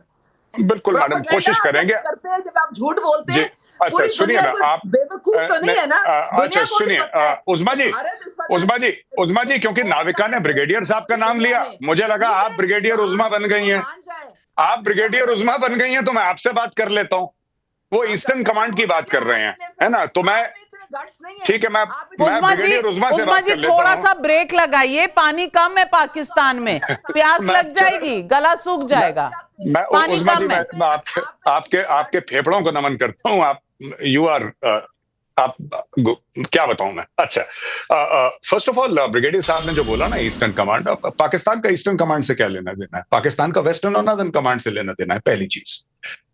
बिल्कुल मैडम, कोशिश करेंगे। जब आप झूठ बोलते हैं, अच्छा सुनिए ना, आप बेवकूफ तो नहीं है ना? अच्छा सुनिए, उज़मा जी क्योंकि नाविका ने ब्रिगेडियर साहब का नाम लिया, मुझे लगा आप ब्रिगेडियर उज़मा बन गई हैं। आप ब्रिगेडियर उज़मा बन गई हैं तो मैं आपसे बात कर लेता हूँ। वो ईस्टर्न कमांड की बात कर रहे हैं, है ना? तो मैं ठीक है, मैं ब्रिगेडियर उज़मा से बात कर लेता हूं। थोड़ा सा ब्रेक लगाइए, पानी कम है पाकिस्तान में, प्यास लग जाएगी, गला सूख जाएगा। उज़मा जी, मैं आपके फेफड़ों को नमन करता हूँ। आप आप क्या बताऊं मैं? अच्छा, फर्स्ट ऑफ ऑल ब्रिगेडियर साहब ने जो बोला ना ईस्टर्न कमांड, पाकिस्तान का ईस्टर्न कमांड से क्या लेना देना है? पाकिस्तान का वेस्टर्न और नॉर्दर्न कमांड से लेना देना है, पहली चीज।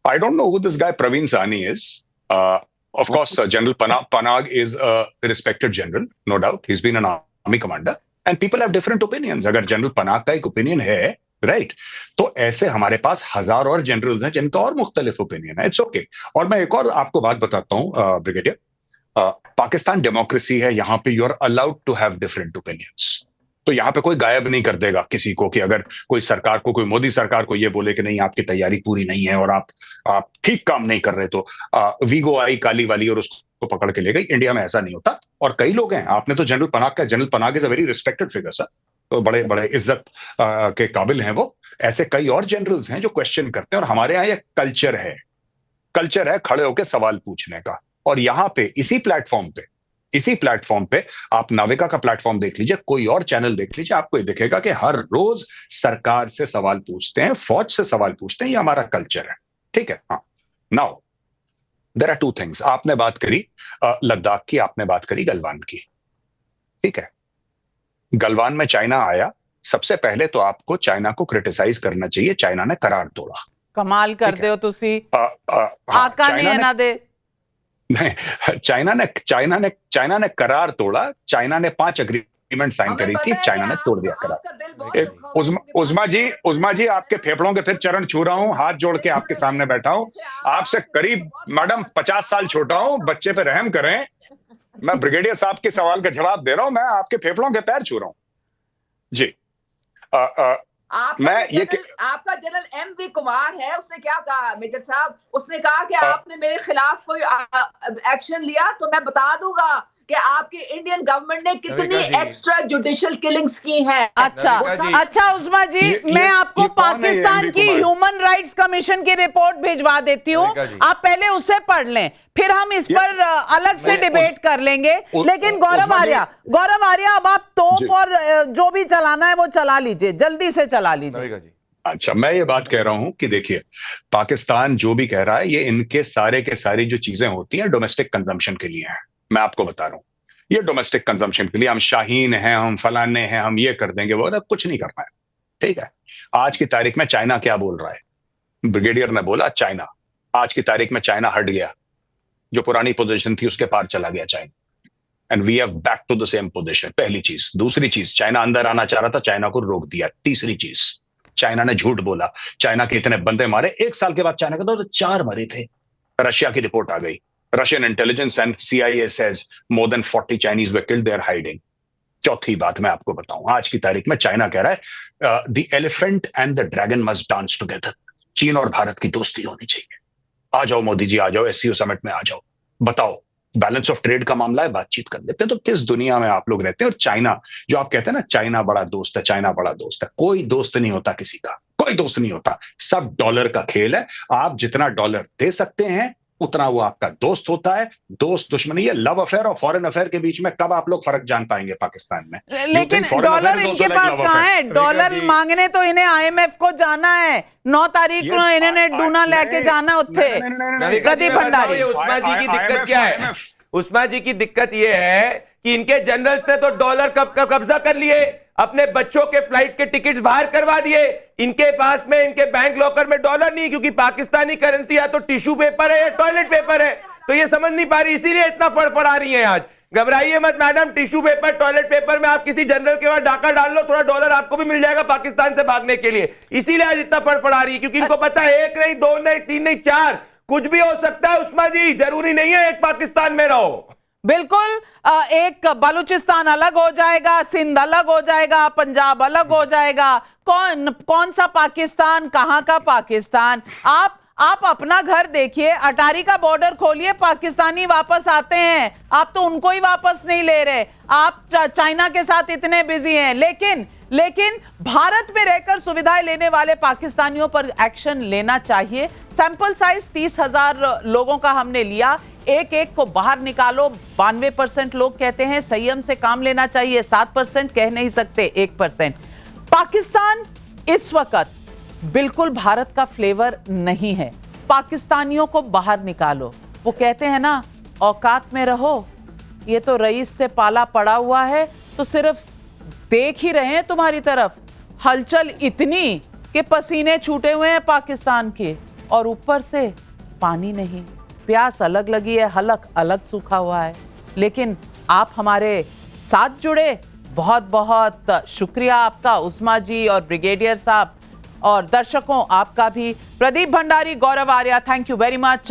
I don't know who this guy Praveen Sawhney is. Of course, General Panag is a respected general, no doubt. He's been an army commander, and people have different opinions. अगर General Panag का एक opinion है, right? तो ऐसे हमारे पास हजार और generals हैं जिनका और मुख्तलिफ ओपिनियन है। It's okay. और मैं एक और आपको बात बताता हूँ ब्रिगेडियर, पाकिस्तान डेमोक्रेसी है, यहाँ पे you are allowed to have different opinions. तो यहाँ पे कोई गायब नहीं कर देगा किसी को कि अगर कोई सरकार को, कोई मोदी सरकार को ये बोले कि नहीं आपकी तैयारी पूरी नहीं है और आप ठीक काम नहीं कर रहे, तो वीगो आई काली वाली और उसको पकड़ के ले गई। इंडिया में ऐसा नहीं होता। और कई लोग हैं, आपने तो general Panag is a very respected figure sir, तो बड़े बड़े इज्जत के काबिल हैं वो। ऐसे कई और जनरल्स हैं जो क्वेश्चन करते हैं, और हमारे यहाँ ये कल्चर है खड़े होकर सवाल पूछने का। और यहाँ पे इसी प्लेटफॉर्म पे आप नाविका का प्लेटफॉर्म देख लीजिए, कोई और चैनल देख लीजिए, आपको ये दिखेगा कि हर रोज सरकार से सवाल पूछते हैं, फौज से सवाल पूछते हैं। ये हमारा कल्चर है, ठीक है? हाँ, now there are two things. आपने बात करी लद्दाख की, आपने बात करी गलवान की, ठीक है? गलवान में चाइना आया, सबसे पहले तो आपको चाइना को क्रिटिसाइज करना चाहिए। चाइना ने करार तोड़ा। कमाल करते हो तुसी, आका नहीं ना दे। नहीं, चाइना ने करार तोड़ा। चाइना ने 5 एग्रीमेंट साइन करी थी, चाइना ने तोड़ दिया करार। उज़मा जी आपके फेफड़ों के फिर चरण छू रहा हूं, हाथ जोड़ के आपके सामने बैठा हूं। आपसे करीब मैडम 50 साल छोटा हूं, बच्चे पे रहम करें। मैं ब्रिगेडियर साहब के सवाल का जवाब दे रहा हूं, मैं आपके फेफड़ों के पैर छू रहा हूं जी। आपका जनरल एम वी कुमार है, उसने क्या कहा मेजर साहब, उसने कहा कि आपने मेरे खिलाफ कोई एक्शन लिया तो मैं बता दूंगा कि आपकी इंडियन गवर्नमेंट ने कितनी एक्स्ट्रा जुडिशियल किलिंग्स की हैं। अच्छा उस्मा जी, मैं आपको पाकिस्तान की ह्यूमन राइट्स कमीशन की रिपोर्ट भिजवा देती हूँ, आप पहले उसे पढ़ लें, फिर हम इस पर अलग से डिबेट कर लेंगे। लेकिन गौरव आर्या, अब आप तोप और जो भी चलाना है वो चला लीजिए, जल्दी से चला लीजिए। अच्छा, मैं ये बात कह रहा हूं कि देखिए, पाकिस्तान जो भी कह रहा है ये इनके सारे के सारी जो चीजें होती हैं डोमेस्टिक कंजम्पशन के लिए हैं। मैं आपको बता रहा हूं, ये डोमेस्टिक कंजम्पशन के लिए, हम शाहीन हैं, हम फलाने हैं, हम ये कर देंगे, वो कुछ नहीं करना है, ठीक है। आज की तारीख में चाइना क्या बोल रहा है? ब्रिगेडियर ने बोला चाइना, आज की तारीख में चाइना हट गया, जो पुरानी पोजीशन थी उसके पार चला गया China, and we have back to the same position. पहली चीज। दूसरी चीज, चाइना अंदर आना चाह रहा था, चाइना को रोक दिया। तीसरी चीज, चाइना ने झूठ बोला, चाइना के इतने बंदे मारे, 1 साल के बाद चाइना के तो 4 मरे थे। रशिया की रिपोर्ट आ गई, Russian intelligence and CIA says more than 40 Chinese were killed, they are hiding. चौथी बात मैं आपको बताऊं, आज की तारीख में चाइना कह रहा है the elephant and the dragon must dance together. चीन और भारत की दोस्ती होनी चाहिए। आ जाओ मोदी जी, आ जाओ SCO समिट में, आ जाओ, बताओ, बैलेंस ऑफ ट्रेड का मामला है, बातचीत कर लेते हैं। तो किस दुनिया में आप लोग रहते हैं? और चाइना, जो आप कहते हैं ना चाइना बड़ा दोस्त है, चाइना बड़ा दोस्त है, कोई दोस्त नहीं होता किसी का, कोई दोस्त नहीं होता, सब डॉलर का खेल है। आप जितना डॉलर दे सकते हैं उतना वो आपका दोस्त होता है। दोस्त दुश्मनी, ये लव अफेयर और फॉरेन अफेयर के बीच में कब आप लोग फर्क जान पाएंगे पाकिस्तान में? लेकिन डॉलर इनके पास कहाँ है? डॉलर मांगने तो इन्हें IMF को जाना है, 9 तारीख को इन्होंने डूना लेके जाना उत्थे। प्रदीप भंडारी, उस्मा जी की दिक्कत क्या है? उस्मा जी की दिक्कत ये है कि इनके जनरल्स ने तो डॉलर कब कब्जा कर लिए, अपने बच्चों के फ्लाइट के टिकट्स बाहर करवा दिए। इनके पास में, इनके बैंक लॉकर में डॉलर नहीं, क्योंकि पाकिस्तानी करेंसी या तो टिश्यू पेपर है या टॉयलेट पेपर है, तो ये समझ नहीं पा रही, इसीलिए इतना फड़फड़ा रही है आज। घबराइए मत madam, tissue paper, toilet paper में आप किसी जनरल के पास डाका डाल लो, थोड़ा डॉलर आपको भी मिल जाएगा पाकिस्तान से भागने के लिए। इसीलिए आज इतना फड़फड़ा रही है, क्योंकि इनको पता है 1 नहीं, 2 नहीं, 3 नहीं, 4 कुछ भी हो सकता है। उस्मा जी, जरूरी नहीं है एक पाकिस्तान में रहो। बिल्कुल, एक बलूचिस्तान अलग हो जाएगा, सिंध अलग हो जाएगा, पंजाब अलग हो जाएगा, कौन सा पाकिस्तान, कहां का पाकिस्तान? आप अपना घर देखिए, अटारी का बॉर्डर खोलिए, पाकिस्तानी वापस आते हैं, आप तो उनको ही वापस नहीं ले रहे। आप चाइना के साथ इतने बिजी हैं, लेकिन भारत में रहकर सुविधाएं लेने वाले पाकिस्तानियों पर एक्शन लेना चाहिए। सैंपल साइज 30,000 लोगों का हमने लिया, एक को बाहर निकालो। 92% लोग कहते हैं संयम से काम लेना चाहिए, 7% कह नहीं सकते 1%। पाकिस्तान इस वक्त बिल्कुल भारत का फ्लेवर नहीं है। पाकिस्तानियों को बाहर निकालो। वो कहते हैं ना, औकात में रहो, ये तो रईस से पाला पड़ा हुआ है, तो सिर्फ देख ही रहे हैं तुम्हारी तरफ। हलचल इतनी कि पसीने छूटे हुए हैं पाकिस्तान के, और ऊपर से पानी नहीं, प्यास अलग लगी है, हलक अलग सूखा हुआ है। लेकिन आप हमारे साथ जुड़े, बहुत बहुत शुक्रिया आपका उस्मा जी और ब्रिगेडियर साहब, और दर्शकों आपका भी। Pradeep Bhandari, Gaurav Arya, thank you very much.